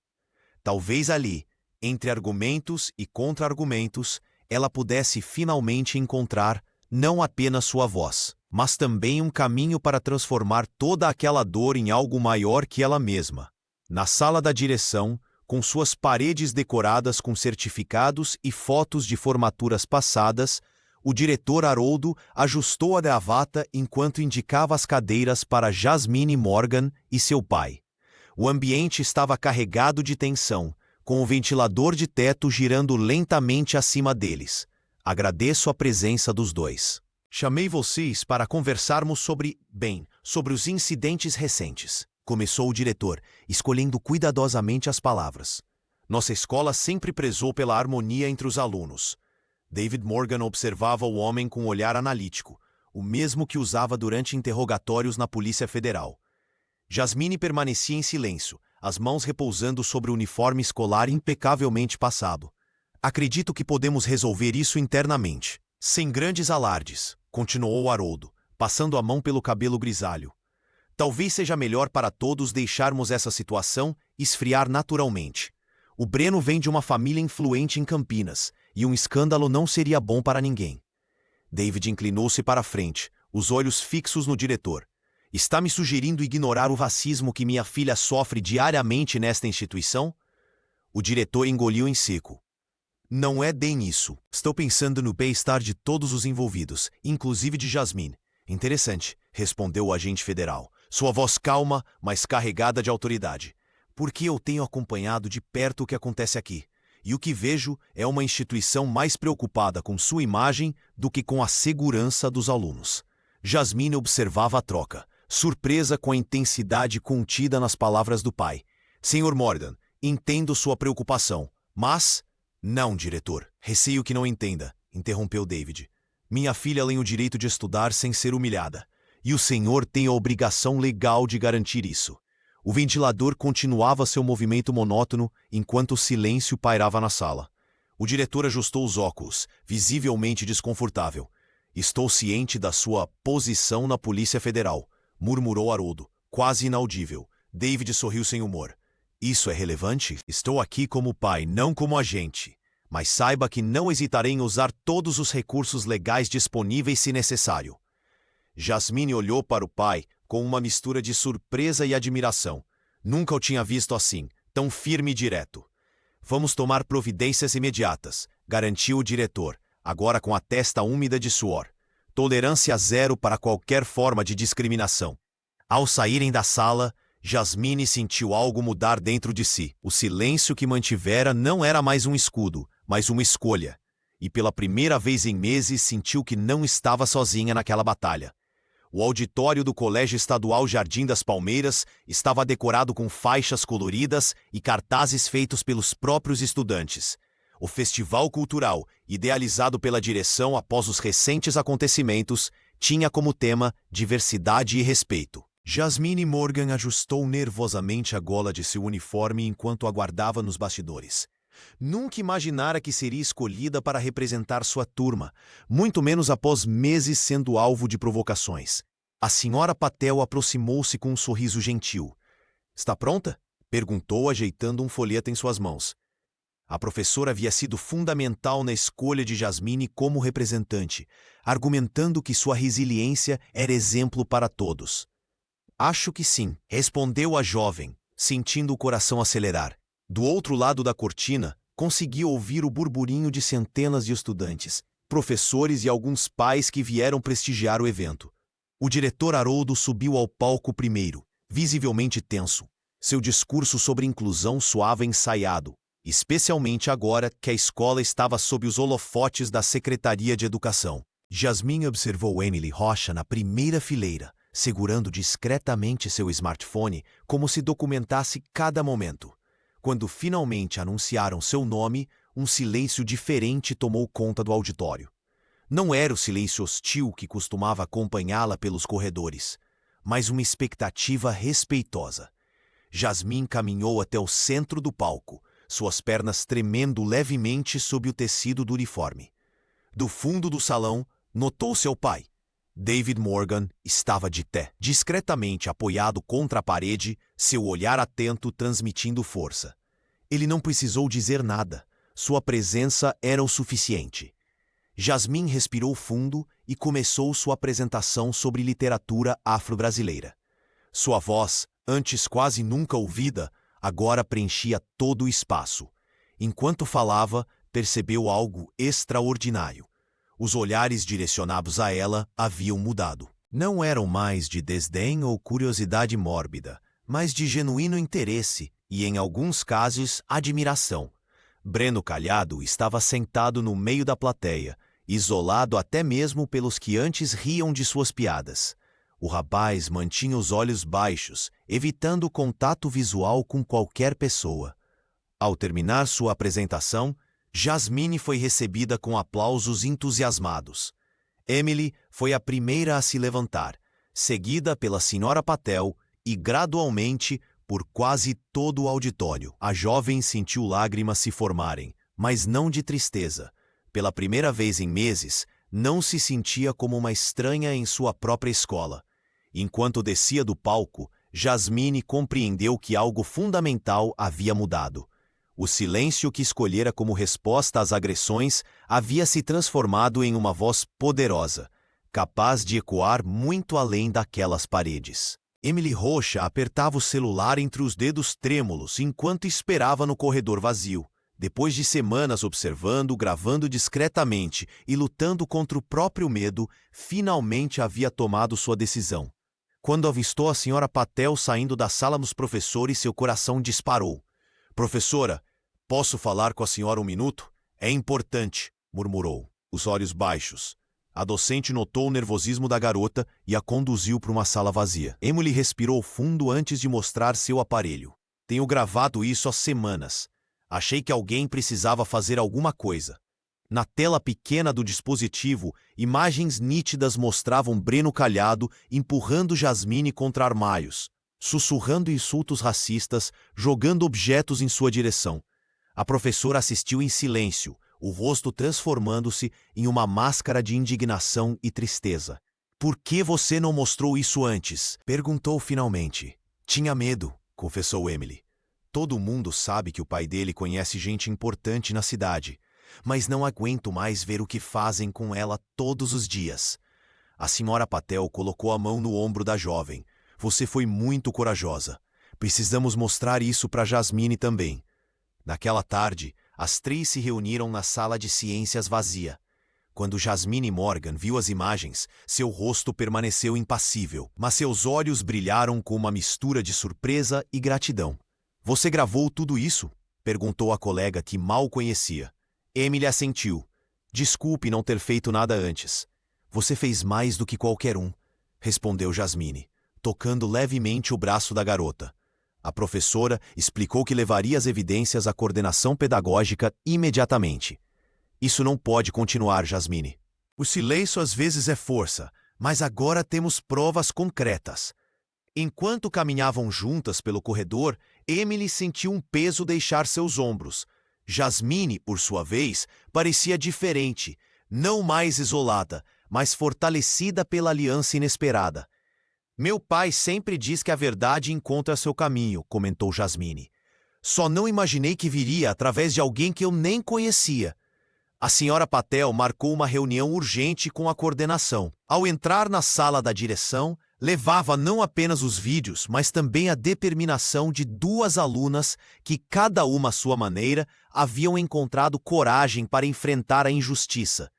Talvez ali, entre argumentos e contra-argumentos, ela pudesse finalmente encontrar não apenas sua voz, mas também um caminho para transformar toda aquela dor em algo maior que ela mesma. Na sala da direção, com suas paredes decoradas com certificados e fotos de formaturas passadas, o diretor Haroldo ajustou a gravata enquanto indicava as cadeiras para Jasmine Morgan e seu pai. O ambiente estava carregado de tensão, com o ventilador de teto girando lentamente acima deles. "Agradeço a presença dos dois. Chamei vocês para conversarmos sobre os incidentes recentes", começou o diretor, escolhendo cuidadosamente as palavras. "Nossa escola sempre prezou pela harmonia entre os alunos." David Morgan observava o homem com um olhar analítico, o mesmo que usava durante interrogatórios na Polícia Federal. Jasmine permanecia em silêncio, as mãos repousando sobre o uniforme escolar impecavelmente passado. "Acredito que podemos resolver isso internamente, sem grandes alardes", continuou Haroldo, passando a mão pelo cabelo grisalho. "Talvez seja melhor para todos deixarmos essa situação esfriar naturalmente. O Breno vem de uma família influente em Campinas, e um escândalo não seria bom para ninguém." David inclinou-se para a frente, os olhos fixos no diretor. "Está me sugerindo ignorar o racismo que minha filha sofre diariamente nesta instituição?" O diretor engoliu em seco. "Não é bem isso. Estou pensando no bem-estar de todos os envolvidos, inclusive de Jasmine." "Interessante", respondeu o agente federal, sua voz calma, mas carregada de autoridade. "Porque eu tenho acompanhado de perto o que acontece aqui. E o que vejo é uma instituição mais preocupada com sua imagem do que com a segurança dos alunos." Jasmine observava a troca, surpresa com a intensidade contida nas palavras do pai. "Sr. Morgan, entendo sua preocupação, mas..." "Não, diretor, receio que não entenda", interrompeu David. "Minha filha tem o direito de estudar sem ser humilhada, e o senhor tem a obrigação legal de garantir isso." O ventilador continuava seu movimento monótono enquanto o silêncio pairava na sala. O diretor ajustou os óculos, visivelmente desconfortável. "Estou ciente da sua posição na Polícia Federal", murmurou Haroldo, quase inaudível. David sorriu sem humor. "Isso é relevante? Estou aqui como pai, não como agente. Mas saiba que não hesitarei em usar todos os recursos legais disponíveis se necessário." Jasmine olhou para o pai com uma mistura de surpresa e admiração. Nunca o tinha visto assim, tão firme e direto. "Vamos tomar providências imediatas", garantiu o diretor, agora com a testa úmida de suor. "Tolerância zero para qualquer forma de discriminação." Ao saírem da sala, Jasmine sentiu algo mudar dentro de si. O silêncio que mantivera não era mais um escudo, mas uma escolha. E pela primeira vez em meses sentiu que não estava sozinha naquela batalha. O auditório do Colégio Estadual Jardim das Palmeiras estava decorado com faixas coloridas e cartazes feitos pelos próprios estudantes. O festival cultural, idealizado pela direção após os recentes acontecimentos, tinha como tema diversidade e respeito. Jasmine Morgan ajustou nervosamente a gola de seu uniforme enquanto aguardava nos bastidores. Nunca imaginara que seria escolhida para representar sua turma, muito menos após meses sendo alvo de provocações. A senhora Patel aproximou-se com um sorriso gentil. "Está pronta?" perguntou, ajeitando um folheto em suas mãos. A professora havia sido fundamental na escolha de Jasmine como representante, argumentando que sua resiliência era exemplo para todos. "Acho que sim", respondeu a jovem, sentindo o coração acelerar. Do outro lado da cortina, conseguiu ouvir o burburinho de centenas de estudantes, professores e alguns pais que vieram prestigiar o evento. O diretor Haroldo subiu ao palco primeiro, visivelmente tenso. Seu discurso sobre inclusão soava ensaiado, especialmente agora que a escola estava sob os holofotes da Secretaria de Educação. Jasmine observou Emily Rocha na primeira fileira, segurando discretamente seu smartphone como se documentasse cada momento. Quando finalmente anunciaram seu nome, um silêncio diferente tomou conta do auditório. Não era o silêncio hostil que costumava acompanhá-la pelos corredores, mas uma expectativa respeitosa. Jasmine caminhou até o centro do palco, suas pernas tremendo levemente sob o tecido do uniforme. Do fundo do salão, notou seu pai. David Morgan estava de pé, discretamente apoiado contra a parede, seu olhar atento transmitindo força. Ele não precisou dizer nada, sua presença era o suficiente. Jasmine respirou fundo e começou sua apresentação sobre literatura afro-brasileira. Sua voz, antes quase nunca ouvida, agora preenchia todo o espaço. Enquanto falava, percebeu algo extraordinário. Os olhares direcionados a ela haviam mudado. Não eram mais de desdém ou curiosidade mórbida, mas de genuíno interesse e, em alguns casos, admiração. Breno Calhado estava sentado no meio da plateia, isolado até mesmo pelos que antes riam de suas piadas. O rapaz mantinha os olhos baixos, evitando contato visual com qualquer pessoa. Ao terminar sua apresentação, Jasmine foi recebida com aplausos entusiasmados. Emily foi a primeira a se levantar, seguida pela senhora Patel e, gradualmente, por quase todo o auditório. A jovem sentiu lágrimas se formarem, mas não de tristeza. Pela primeira vez em meses, não se sentia como uma estranha em sua própria escola. Enquanto descia do palco, Jasmine compreendeu que algo fundamental havia mudado. O silêncio que escolhera como resposta às agressões havia se transformado em uma voz poderosa, capaz de ecoar muito além daquelas paredes. Emily Rocha apertava o celular entre os dedos trêmulos enquanto esperava no corredor vazio. Depois de semanas observando, gravando discretamente e lutando contra o próprio medo, finalmente havia tomado sua decisão. Quando avistou a senhora Patel saindo da sala dos professores, seu coração disparou. "Professora, posso falar com a senhora um minuto? É importante", murmurou, os olhos baixos. A docente notou o nervosismo da garota e a conduziu para uma sala vazia. Emily respirou fundo antes de mostrar seu aparelho. "Tenho gravado isso há semanas. Achei que alguém precisava fazer alguma coisa." Na tela pequena do dispositivo, imagens nítidas mostravam Breno Calhado empurrando Jasmine contra armários, sussurrando insultos racistas, jogando objetos em sua direção. A professora assistiu em silêncio, o rosto transformando-se em uma máscara de indignação e tristeza. "Por que você não mostrou isso antes?" perguntou finalmente. "Tinha medo", confessou Emily. "Todo mundo sabe que o pai dele conhece gente importante na cidade, mas não aguento mais ver o que fazem com ela todos os dias." A senhora Patel colocou a mão no ombro da jovem. "Você foi muito corajosa. Precisamos mostrar isso para Jasmine também." Naquela tarde, as três se reuniram na sala de ciências vazia. Quando Jasmine Morgan viu as imagens, seu rosto permaneceu impassível, mas seus olhos brilharam com uma mistura de surpresa e gratidão. "Você gravou tudo isso?" perguntou a colega que mal conhecia. Emily assentiu. "Desculpe não ter feito nada antes." "Você fez mais do que qualquer um", respondeu Jasmine, tocando levemente o braço da garota. A professora explicou que levaria as evidências à coordenação pedagógica imediatamente. "Isso não pode continuar, Jasmine. O silêncio às vezes é força, mas agora temos provas concretas." Enquanto caminhavam juntas pelo corredor, Emily sentiu um peso deixar seus ombros. Jasmine, por sua vez, parecia diferente, não mais isolada, mas fortalecida pela aliança inesperada. "Meu pai sempre diz que a verdade encontra seu caminho", comentou Jasmine. "Só não imaginei que viria através de alguém que eu nem conhecia." A senhora Patel marcou uma reunião urgente com a coordenação. Ao entrar na sala da direção, levava não apenas os vídeos, mas também a determinação de duas alunas que, cada uma à sua maneira, haviam encontrado coragem para enfrentar a injustiça.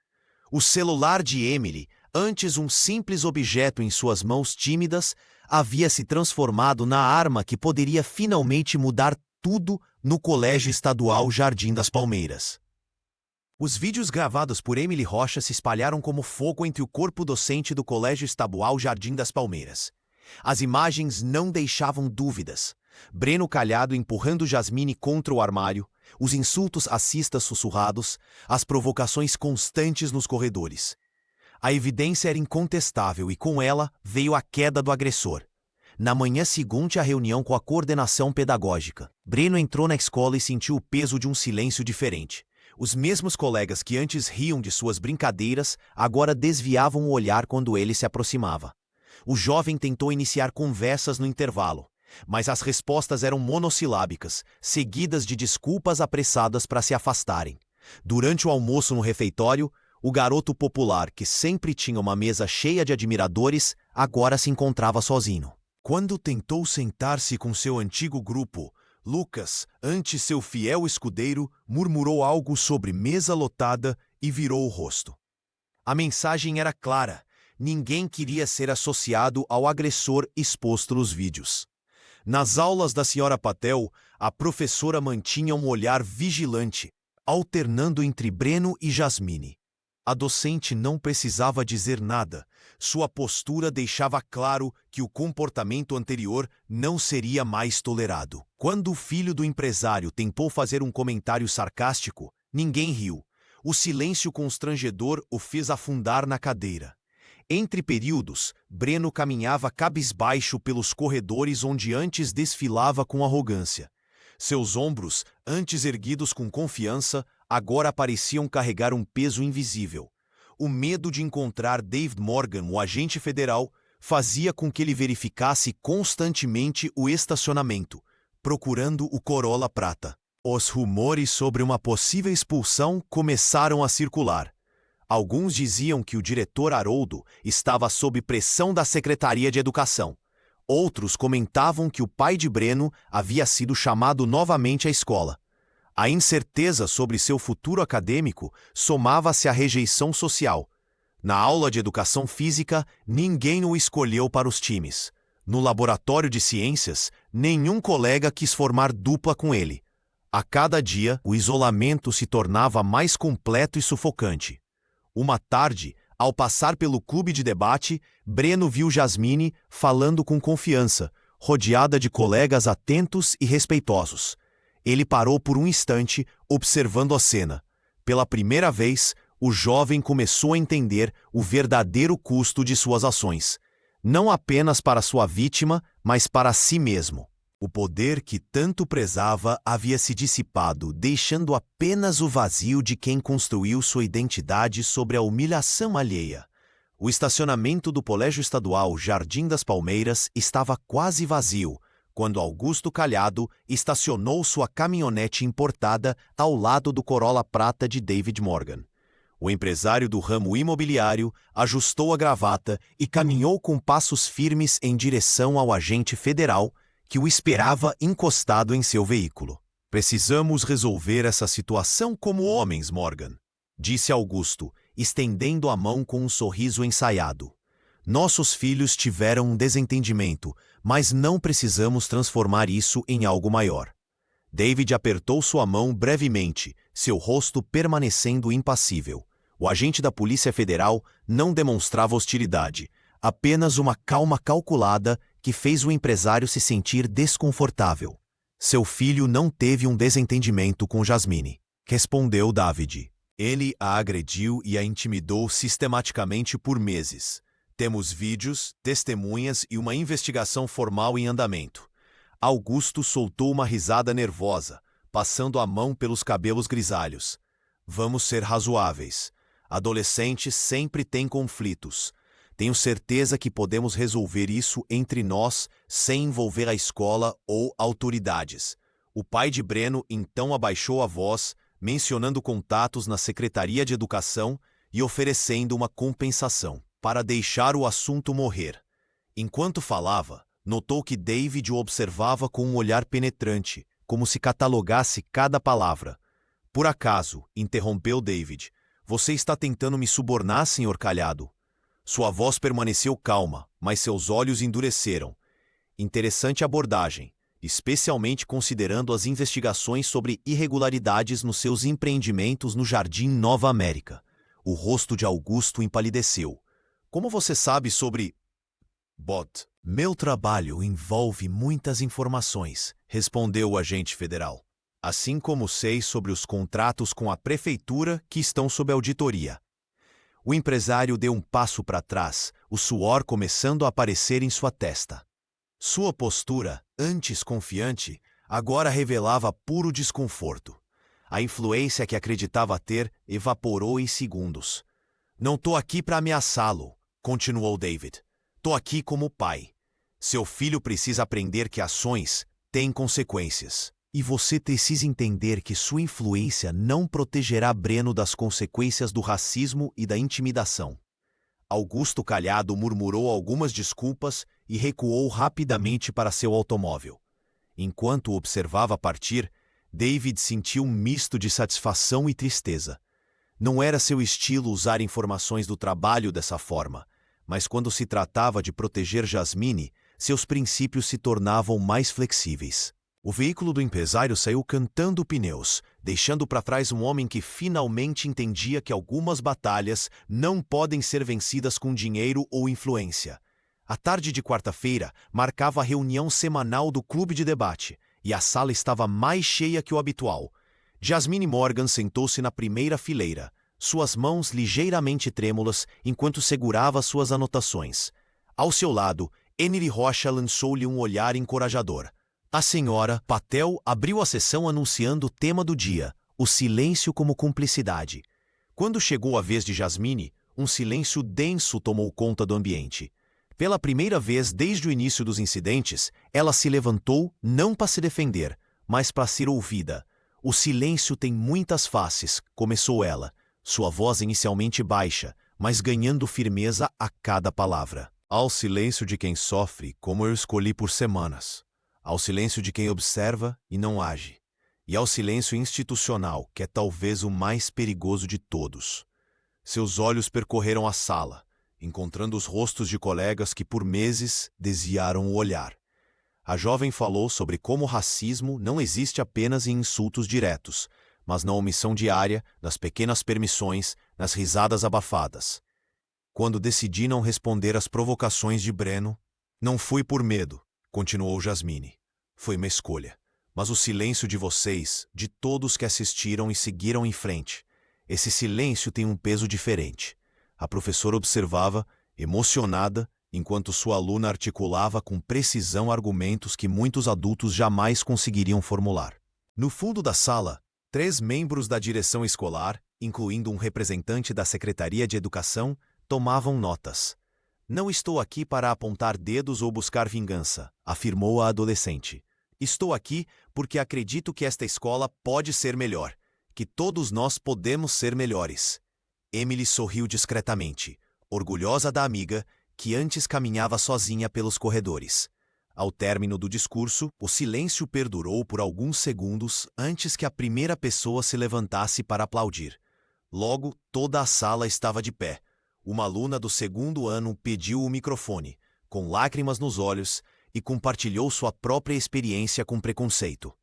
O celular de Emily, antes um simples objeto em suas mãos tímidas, havia se transformado na arma que poderia finalmente mudar tudo no Colégio Estadual Jardim das Palmeiras. Os vídeos gravados por Emily Rocha se espalharam como fogo entre o corpo docente do Colégio Estadual Jardim das Palmeiras. As imagens não deixavam dúvidas. Breno Calhado empurrando Jasmine contra o armário, os insultos racistas sussurrados, as provocações constantes nos corredores. A evidência era incontestável e com ela veio a queda do agressor. Na manhã seguinte à reunião com a coordenação pedagógica, Breno entrou na escola e sentiu o peso de um silêncio diferente. Os mesmos colegas que antes riam de suas brincadeiras agora desviavam o olhar quando ele se aproximava. O jovem tentou iniciar conversas no intervalo, mas as respostas eram monossilábicas, seguidas de desculpas apressadas para se afastarem. Durante o almoço no refeitório, o garoto popular, que sempre tinha uma mesa cheia de admiradores, agora se encontrava sozinho. Quando tentou sentar-se com seu antigo grupo, Lucas, ante seu fiel escudeiro, murmurou algo sobre mesa lotada e virou o rosto. A mensagem era clara: ninguém queria ser associado ao agressor exposto nos vídeos. Nas aulas da senhora Patel, a professora mantinha um olhar vigilante, alternando entre Breno e Jasmine. A docente não precisava dizer nada. Sua postura deixava claro que o comportamento anterior não seria mais tolerado. Quando o filho do empresário tentou fazer um comentário sarcástico, ninguém riu. O silêncio constrangedor o fez afundar na cadeira. Entre períodos, Breno caminhava cabisbaixo pelos corredores onde antes desfilava com arrogância. Seus ombros, antes erguidos com confiança, agora pareciam carregar um peso invisível. O medo de encontrar David Morgan, o agente federal, fazia com que ele verificasse constantemente o estacionamento, procurando o Corolla prata. Os rumores sobre uma possível expulsão começaram a circular. Alguns diziam que o diretor Haroldo estava sob pressão da Secretaria de Educação. Outros comentavam que o pai de Breno havia sido chamado novamente à escola. A incerteza sobre seu futuro acadêmico somava-se à rejeição social. Na aula de educação física, ninguém o escolheu para os times. No laboratório de ciências, nenhum colega quis formar dupla com ele. A cada dia, o isolamento se tornava mais completo e sufocante. Uma tarde, ao passar pelo clube de debate, Breno viu Jasmine falando com confiança, rodeada de colegas atentos e respeitosos. Ele parou por um instante, observando a cena. Pela primeira vez, o jovem começou a entender o verdadeiro custo de suas ações. Não apenas para sua vítima, mas para si mesmo. O poder que tanto prezava havia se dissipado, deixando apenas o vazio de quem construiu sua identidade sobre a humilhação alheia. O estacionamento do Colégio Estadual Jardim das Palmeiras estava quase vazio, quando Augusto Calhado estacionou sua caminhonete importada ao lado do Corolla prata de David Morgan. O empresário do ramo imobiliário ajustou a gravata e caminhou com passos firmes em direção ao agente federal, que o esperava encostado em seu veículo. "Precisamos resolver essa situação como homens, Morgan", disse Augusto, estendendo a mão com um sorriso ensaiado. Nossos filhos tiveram um desentendimento, mas não precisamos transformar isso em algo maior. David apertou sua mão brevemente, seu rosto permanecendo impassível. O agente da Polícia Federal não demonstrava hostilidade, apenas uma calma calculada que fez o empresário se sentir desconfortável. Seu filho não teve um desentendimento com Jasmine, respondeu David. Ele a agrediu e a intimidou sistematicamente por meses. Temos vídeos, testemunhas e uma investigação formal em andamento. Augusto soltou uma risada nervosa, passando a mão pelos cabelos grisalhos. Vamos ser razoáveis. Adolescentes sempre têm conflitos. Tenho certeza que podemos resolver isso entre nós sem envolver a escola ou autoridades. O pai de Breno então abaixou a voz, mencionando contatos na Secretaria de Educação e oferecendo uma compensação, para deixar o assunto morrer. Enquanto falava, notou que David o observava com um olhar penetrante, como se catalogasse cada palavra. Por acaso, interrompeu David, você está tentando me subornar, Sr. Calhado? Sua voz permaneceu calma, mas seus olhos endureceram. Interessante abordagem, especialmente considerando as investigações sobre irregularidades nos seus empreendimentos no Jardim Nova América. O rosto de Augusto empalideceu. Como você sabe sobre... Bot? Meu trabalho envolve muitas informações, respondeu o agente federal. Assim como sei sobre os contratos com a prefeitura que estão sob auditoria. O empresário deu um passo para trás, o suor começando a aparecer em sua testa. Sua postura, antes confiante, agora revelava puro desconforto. A influência que acreditava ter evaporou em segundos. Não tô aqui para ameaçá-lo, continuou David. Tô aqui como pai. Seu filho precisa aprender que ações têm consequências. E você precisa entender que sua influência não protegerá Breno das consequências do racismo e da intimidação. Augusto Calhado murmurou algumas desculpas e recuou rapidamente para seu automóvel. Enquanto o observava partir, David sentiu um misto de satisfação e tristeza. Não era seu estilo usar informações do trabalho dessa forma, mas quando se tratava de proteger Jasmine, seus princípios se tornavam mais flexíveis. O veículo do empresário saiu cantando pneus, deixando para trás um homem que finalmente entendia que algumas batalhas não podem ser vencidas com dinheiro ou influência. A tarde de quarta-feira marcava a reunião semanal do clube de debate, e a sala estava mais cheia que o habitual. Jasmine Morgan sentou-se na primeira fileira, suas mãos ligeiramente trêmulas enquanto segurava suas anotações. Ao seu lado, Emily Rocha lançou-lhe um olhar encorajador. A senhora Patel abriu a sessão anunciando o tema do dia, o silêncio como cumplicidade. Quando chegou a vez de Jasmine, um silêncio denso tomou conta do ambiente. Pela primeira vez desde o início dos incidentes, ela se levantou não para se defender, mas para ser ouvida. O silêncio tem muitas faces, começou ela, sua voz inicialmente baixa, mas ganhando firmeza a cada palavra. Ao silêncio de quem sofre, como eu escolhi por semanas. Ao silêncio de quem observa e não age, e ao silêncio institucional, que é talvez o mais perigoso de todos. Seus olhos percorreram a sala, encontrando os rostos de colegas que por meses desviaram o olhar. A jovem falou sobre como o racismo não existe apenas em insultos diretos, mas na omissão diária, nas pequenas permissões, nas risadas abafadas. Quando decidi não responder às provocações de Breno, não fui por medo, continuou Jasmine. Foi uma escolha. Mas o silêncio de vocês, de todos que assistiram e seguiram em frente, esse silêncio tem um peso diferente. A professora observava, emocionada, enquanto sua aluna articulava com precisão argumentos que muitos adultos jamais conseguiriam formular. No fundo da sala, 3 membros da direção escolar, incluindo um representante da Secretaria de Educação, tomavam notas. Não estou aqui para apontar dedos ou buscar vingança, afirmou a adolescente. Estou aqui porque acredito que esta escola pode ser melhor, que todos nós podemos ser melhores. Emily sorriu discretamente, orgulhosa da amiga, que antes caminhava sozinha pelos corredores. Ao término do discurso, o silêncio perdurou por alguns segundos antes que a primeira pessoa se levantasse para aplaudir. Logo, toda a sala estava de pé. Uma aluna do segundo ano pediu o microfone, com lágrimas nos olhos, e compartilhou sua própria experiência com preconceito.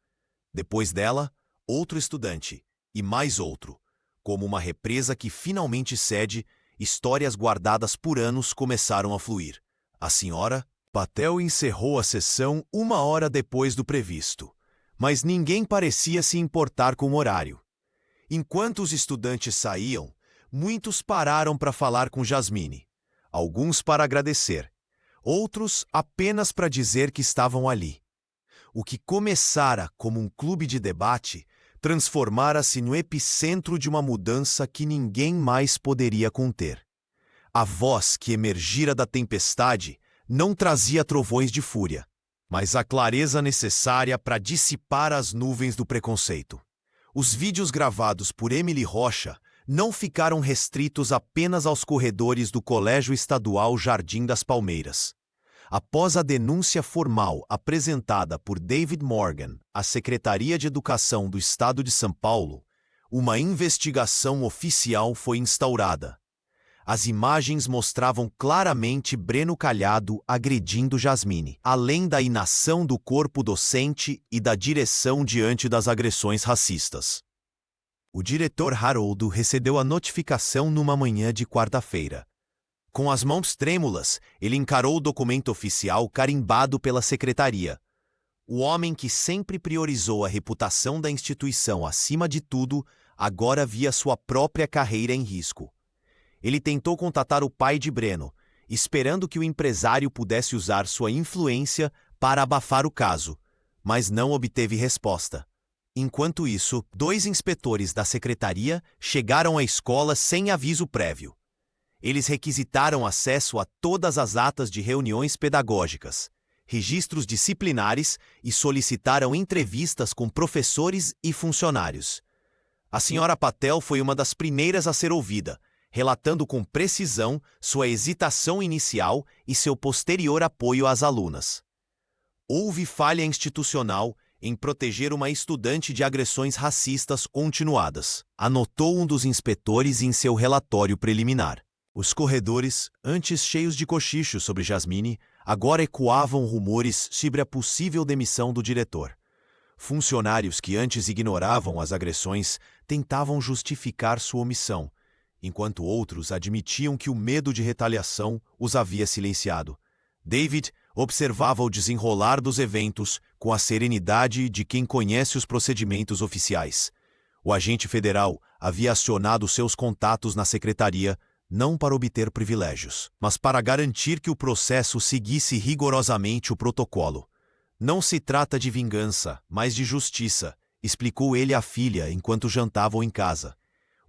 Depois dela, outro estudante, e mais outro. Como uma represa que finalmente cede, histórias guardadas por anos começaram a fluir. A senhora Patel encerrou a sessão 1 hora depois do previsto, mas ninguém parecia se importar com o horário. Enquanto os estudantes saíam, muitos pararam para falar com Jasmine. Alguns para agradecer, outros apenas para dizer que estavam ali. O que começara como um clube de debate transformara-se no epicentro de uma mudança que ninguém mais poderia conter. A voz que emergira da tempestade não trazia trovões de fúria, mas a clareza necessária para dissipar as nuvens do preconceito. Os vídeos gravados por Emily Rocha não ficaram restritos apenas aos corredores do Colégio Estadual Jardim das Palmeiras. Após a denúncia formal apresentada por David Morgan à Secretaria de Educação do Estado de São Paulo, uma investigação oficial foi instaurada. As imagens mostravam claramente Breno Calhado agredindo Jasmine, além da inação do corpo docente e da direção diante das agressões racistas. O diretor Haroldo recebeu a notificação numa manhã de quarta-feira. Com as mãos trêmulas, ele encarou o documento oficial carimbado pela secretaria. O homem que sempre priorizou a reputação da instituição acima de tudo, agora via sua própria carreira em risco. Ele tentou contatar o pai de Breno, esperando que o empresário pudesse usar sua influência para abafar o caso, mas não obteve resposta. Enquanto isso, 2 inspetores da secretaria chegaram à escola sem aviso prévio. Eles requisitaram acesso a todas as atas de reuniões pedagógicas, registros disciplinares e solicitaram entrevistas com professores e funcionários. A senhora Patel foi uma das primeiras a ser ouvida, relatando com precisão sua hesitação inicial e seu posterior apoio às alunas. Houve falha institucional em proteger uma estudante de agressões racistas continuadas, anotou um dos inspetores em seu relatório preliminar. Os corredores, antes cheios de cochichos sobre Jasmine, agora ecoavam rumores sobre a possível demissão do diretor. Funcionários que antes ignoravam as agressões tentavam justificar sua omissão, enquanto outros admitiam que o medo de retaliação os havia silenciado. David observava o desenrolar dos eventos com a serenidade de quem conhece os procedimentos oficiais. O agente federal havia acionado seus contatos na secretaria não para obter privilégios, mas para garantir que o processo seguisse rigorosamente o protocolo. Não se trata de vingança, mas de justiça, explicou ele à filha enquanto jantavam em casa.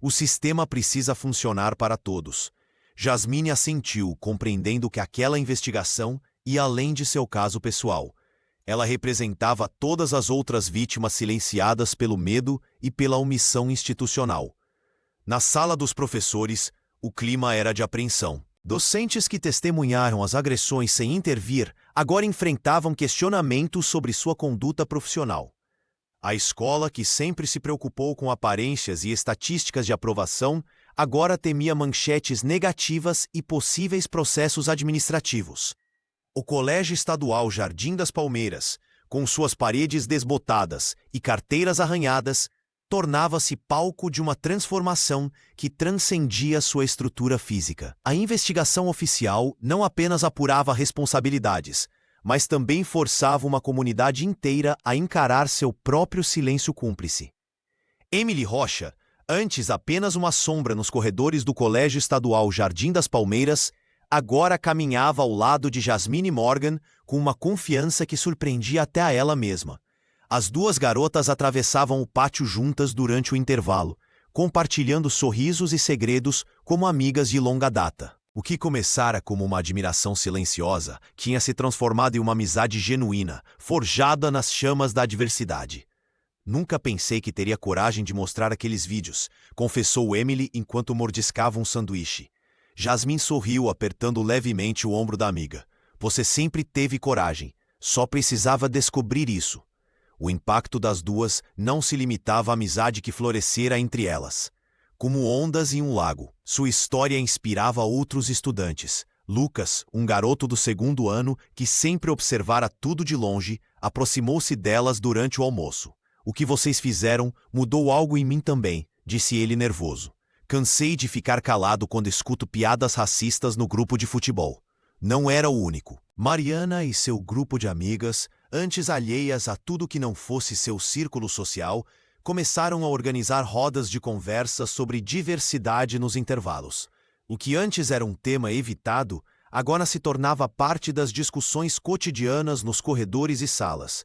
O sistema precisa funcionar para todos. Jasmine assentiu, compreendendo que aquela investigação ia além de seu caso pessoal. Ela representava todas as outras vítimas silenciadas pelo medo e pela omissão institucional. Na sala dos professores, o clima era de apreensão. Docentes que testemunharam as agressões sem intervir agora enfrentavam questionamentos sobre sua conduta profissional. A escola, que sempre se preocupou com aparências e estatísticas de aprovação, agora temia manchetes negativas e possíveis processos administrativos. O Colégio Estadual Jardim das Palmeiras, com suas paredes desbotadas e carteiras arranhadas, tornava-se palco de uma transformação que transcendia sua estrutura física. A investigação oficial não apenas apurava responsabilidades, mas também forçava uma comunidade inteira a encarar seu próprio silêncio cúmplice. Emily Rocha, antes apenas uma sombra nos corredores do Colégio Estadual Jardim das Palmeiras, agora caminhava ao lado de Jasmine Morgan com uma confiança que surpreendia até a ela mesma. As 2 garotas atravessavam o pátio juntas durante o intervalo, compartilhando sorrisos e segredos como amigas de longa data. O que começara como uma admiração silenciosa tinha se transformado em uma amizade genuína, forjada nas chamas da adversidade. Nunca pensei que teria coragem de mostrar aqueles vídeos, confessou Emily enquanto mordiscava um sanduíche. Jasmine sorriu, apertando levemente o ombro da amiga. Você sempre teve coragem, só precisava descobrir isso. O impacto das duas não se limitava à amizade que florescera entre elas. como ondas em um lago. Sua história inspirava outros estudantes. Lucas, um garoto do segundo ano que sempre observara tudo de longe, aproximou-se delas durante o almoço. O que vocês fizeram mudou algo em mim também, disse ele nervoso. Cansei de ficar calado quando escuto piadas racistas no grupo de futebol. Não era o único. Mariana e seu grupo de amigas, antes alheias a tudo que não fosse seu círculo social, começaram a organizar rodas de conversa sobre diversidade nos intervalos. O que antes era um tema evitado, agora se tornava parte das discussões cotidianas nos corredores e salas.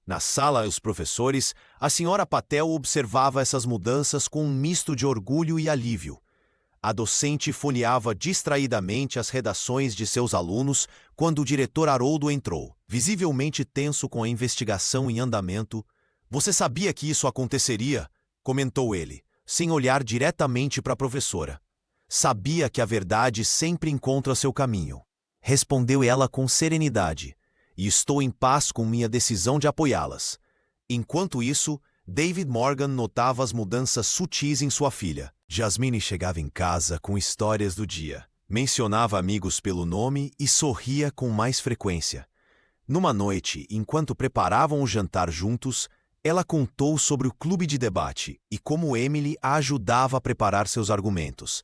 Na sala, os professores, a senhora Patel observava essas mudanças com um misto de orgulho e alívio. A docente folheava distraidamente as redações de seus alunos quando o diretor Haroldo entrou, visivelmente tenso com a investigação em andamento. "Você sabia que isso aconteceria?" comentou ele, sem olhar diretamente para a professora. "Sabia que a verdade sempre encontra seu caminho", respondeu ela com serenidade, "e estou em paz com minha decisão de apoiá-las." Enquanto isso, David Morgan notava as mudanças sutis em sua filha. Jasmine chegava em casa com histórias do dia, mencionava amigos pelo nome e sorria com mais frequência. Numa noite, enquanto preparavam o jantar juntos, ela contou sobre o clube de debate e como Emily a ajudava a preparar seus argumentos.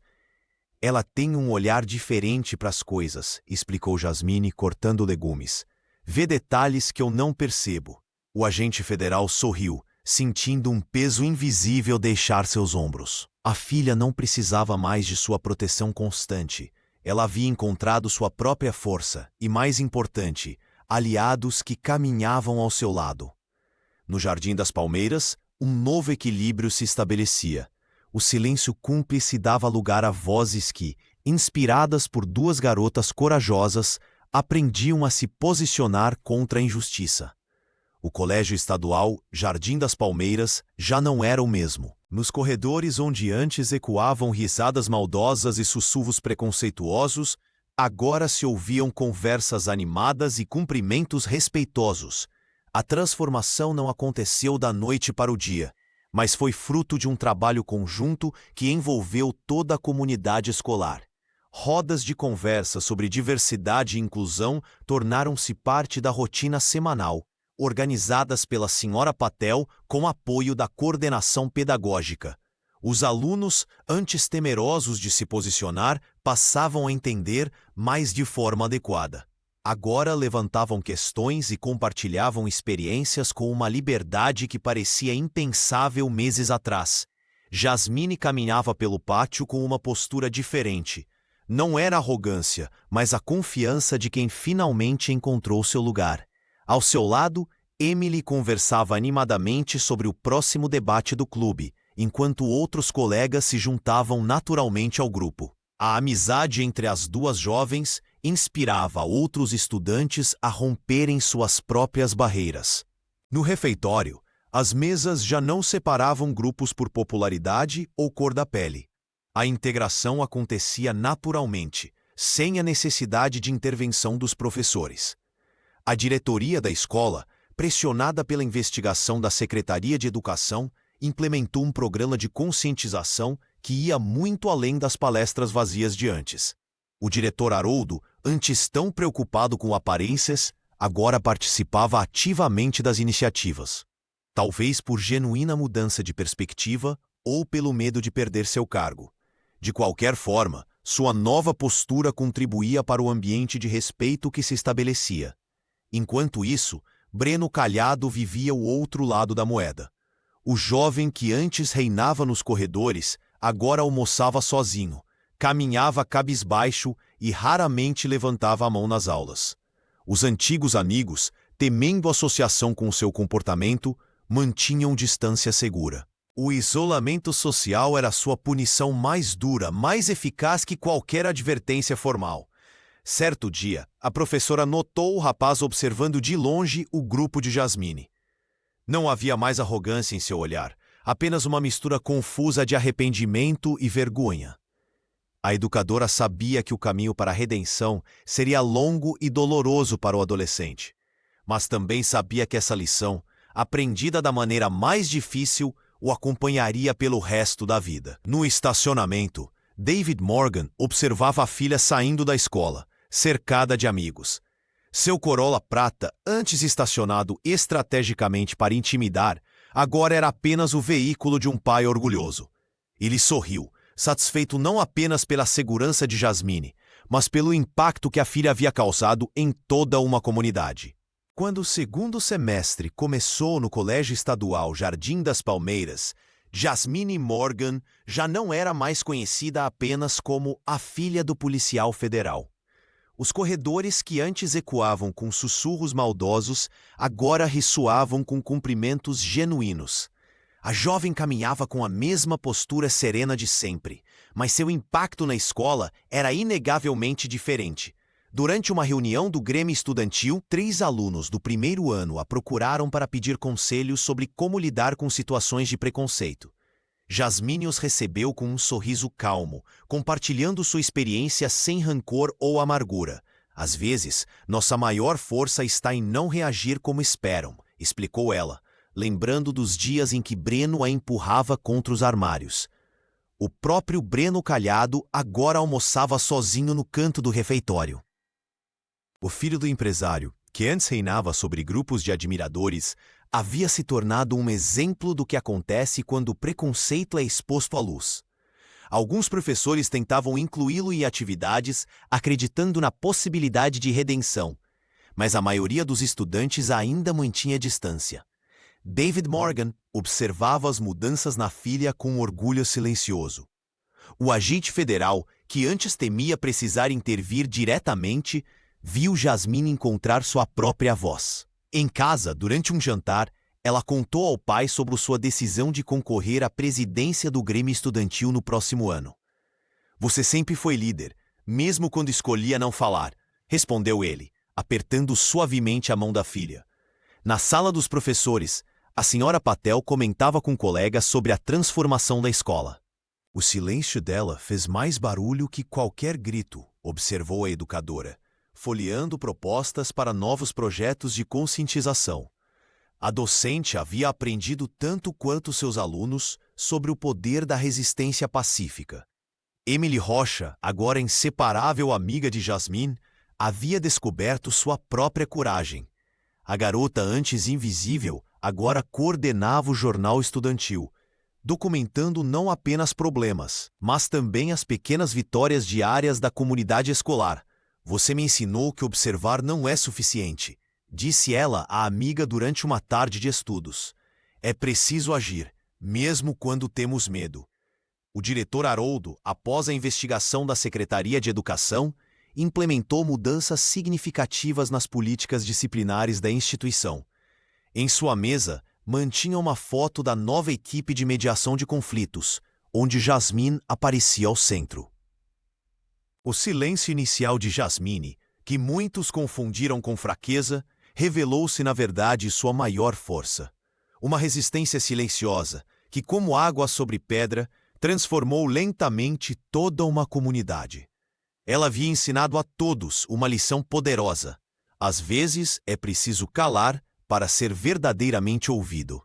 "Ela tem um olhar diferente para as coisas", explicou Jasmine, cortando legumes. "Vê detalhes que eu não percebo." O agente federal sorriu, sentindo um peso invisível deixar seus ombros. A filha não precisava mais de sua proteção constante. Ela havia encontrado sua própria força e, mais importante, aliados que caminhavam ao seu lado. No Jardim das Palmeiras, um novo equilíbrio se estabelecia. O silêncio cúmplice dava lugar a vozes que, inspiradas por duas garotas corajosas, aprendiam a se posicionar contra a injustiça. O colégio estadual Jardim das Palmeiras já não era o mesmo. Nos corredores onde antes ecoavam risadas maldosas e sussurros preconceituosos, agora se ouviam conversas animadas e cumprimentos respeitosos. A transformação não aconteceu da noite para o dia, mas foi fruto de um trabalho conjunto que envolveu toda a comunidade escolar. Rodas de conversa sobre diversidade e inclusão tornaram-se parte da rotina semanal, organizadas pela senhora Patel com apoio da coordenação pedagógica. Os alunos, antes temerosos de se posicionar, passavam a entender mais de forma adequada. Agora levantavam questões e compartilhavam experiências com uma liberdade que parecia impensável meses atrás. Jasmine caminhava pelo pátio com uma postura diferente. Não era arrogância, mas a confiança de quem finalmente encontrou seu lugar. Ao seu lado, Emily conversava animadamente sobre o próximo debate do clube, enquanto outros colegas se juntavam naturalmente ao grupo. A amizade entre as duas jovens inspirava outros estudantes a romperem suas próprias barreiras. No refeitório, as mesas já não separavam grupos por popularidade ou cor da pele. A integração acontecia naturalmente, sem a necessidade de intervenção dos professores. A diretoria da escola, pressionada pela investigação da Secretaria de Educação, implementou um programa de conscientização que ia muito além das palestras vazias de antes. O diretor Haroldo, antes tão preocupado com aparências, agora participava ativamente das iniciativas. Talvez por genuína mudança de perspectiva ou pelo medo de perder seu cargo. De qualquer forma, sua nova postura contribuía para o ambiente de respeito que se estabelecia. Enquanto isso, Breno Calhado vivia o outro lado da moeda. O jovem que antes reinava nos corredores, agora almoçava sozinho, caminhava cabisbaixo e raramente levantava a mão nas aulas. Os antigos amigos, temendo associação com seu comportamento, mantinham distância segura. O isolamento social era sua punição mais dura, mais eficaz que qualquer advertência formal. Certo dia, a professora notou o rapaz observando de longe o grupo de Jasmine. Não havia mais arrogância em seu olhar, apenas uma mistura confusa de arrependimento e vergonha. A educadora sabia que o caminho para a redenção seria longo e doloroso para o adolescente, mas também sabia que essa lição, aprendida da maneira mais difícil, o acompanharia pelo resto da vida. No estacionamento, David Morgan observava a filha saindo da escola, cercada de amigos. Seu Corolla prata, antes estacionado estrategicamente para intimidar, agora era apenas o veículo de um pai orgulhoso. Ele sorriu, satisfeito não apenas pela segurança de Jasmine, mas pelo impacto que a filha havia causado em toda uma comunidade. Quando o segundo semestre começou no Colégio Estadual Jardim das Palmeiras, Jasmine Morgan já não era mais conhecida apenas como a filha do policial federal. Os corredores que antes ecoavam com sussurros maldosos, agora ressoavam com cumprimentos genuínos. A jovem caminhava com a mesma postura serena de sempre, mas seu impacto na escola era inegavelmente diferente. Durante uma reunião do Grêmio Estudantil, 3 alunos do primeiro ano a procuraram para pedir conselhos sobre como lidar com situações de preconceito. Jasmine os recebeu com um sorriso calmo, compartilhando sua experiência sem rancor ou amargura. Às vezes, nossa maior força está em não reagir como esperam, explicou ela, lembrando dos dias em que Breno a empurrava contra os armários. O próprio Breno Calhado agora almoçava sozinho no canto do refeitório. O filho do empresário, que antes reinava sobre grupos de admiradores, havia se tornado um exemplo do que acontece quando o preconceito é exposto à luz. Alguns professores tentavam incluí-lo em atividades, acreditando na possibilidade de redenção, mas a maioria dos estudantes ainda mantinha distância. David Morgan observava as mudanças na filha com um orgulho silencioso. O agente federal, que antes temia precisar intervir diretamente, viu Jasmine encontrar sua própria voz. Em casa, durante um jantar, ela contou ao pai sobre sua decisão de concorrer à presidência do Grêmio Estudantil no próximo ano. Você sempre foi líder, mesmo quando escolhia não falar, respondeu ele, apertando suavemente a mão da filha. Na sala dos professores, a senhora Patel comentava com colegas sobre a transformação da escola. O silêncio dela fez mais barulho que qualquer grito, observou a educadora, folheando propostas para novos projetos de conscientização. A docente havia aprendido tanto quanto seus alunos sobre o poder da resistência pacífica. Emily Rocha, agora inseparável amiga de Jasmine, havia descoberto sua própria coragem. A garota antes invisível agora coordenava o jornal estudantil, documentando não apenas problemas, mas também as pequenas vitórias diárias da comunidade escolar. Você me ensinou que observar não é suficiente, disse ela à amiga durante uma tarde de estudos. É preciso agir, mesmo quando temos medo. O diretor Haroldo, após a investigação da Secretaria de Educação, implementou mudanças significativas nas políticas disciplinares da instituição. Em sua mesa, mantinha uma foto da nova equipe de mediação de conflitos, onde Jasmine aparecia ao centro. O silêncio inicial de Jasmine, que muitos confundiram com fraqueza, revelou-se na verdade sua maior força. Uma resistência silenciosa, que como água sobre pedra, transformou lentamente toda uma comunidade. Ela havia ensinado a todos uma lição poderosa. Às vezes é preciso calar para ser verdadeiramente ouvido.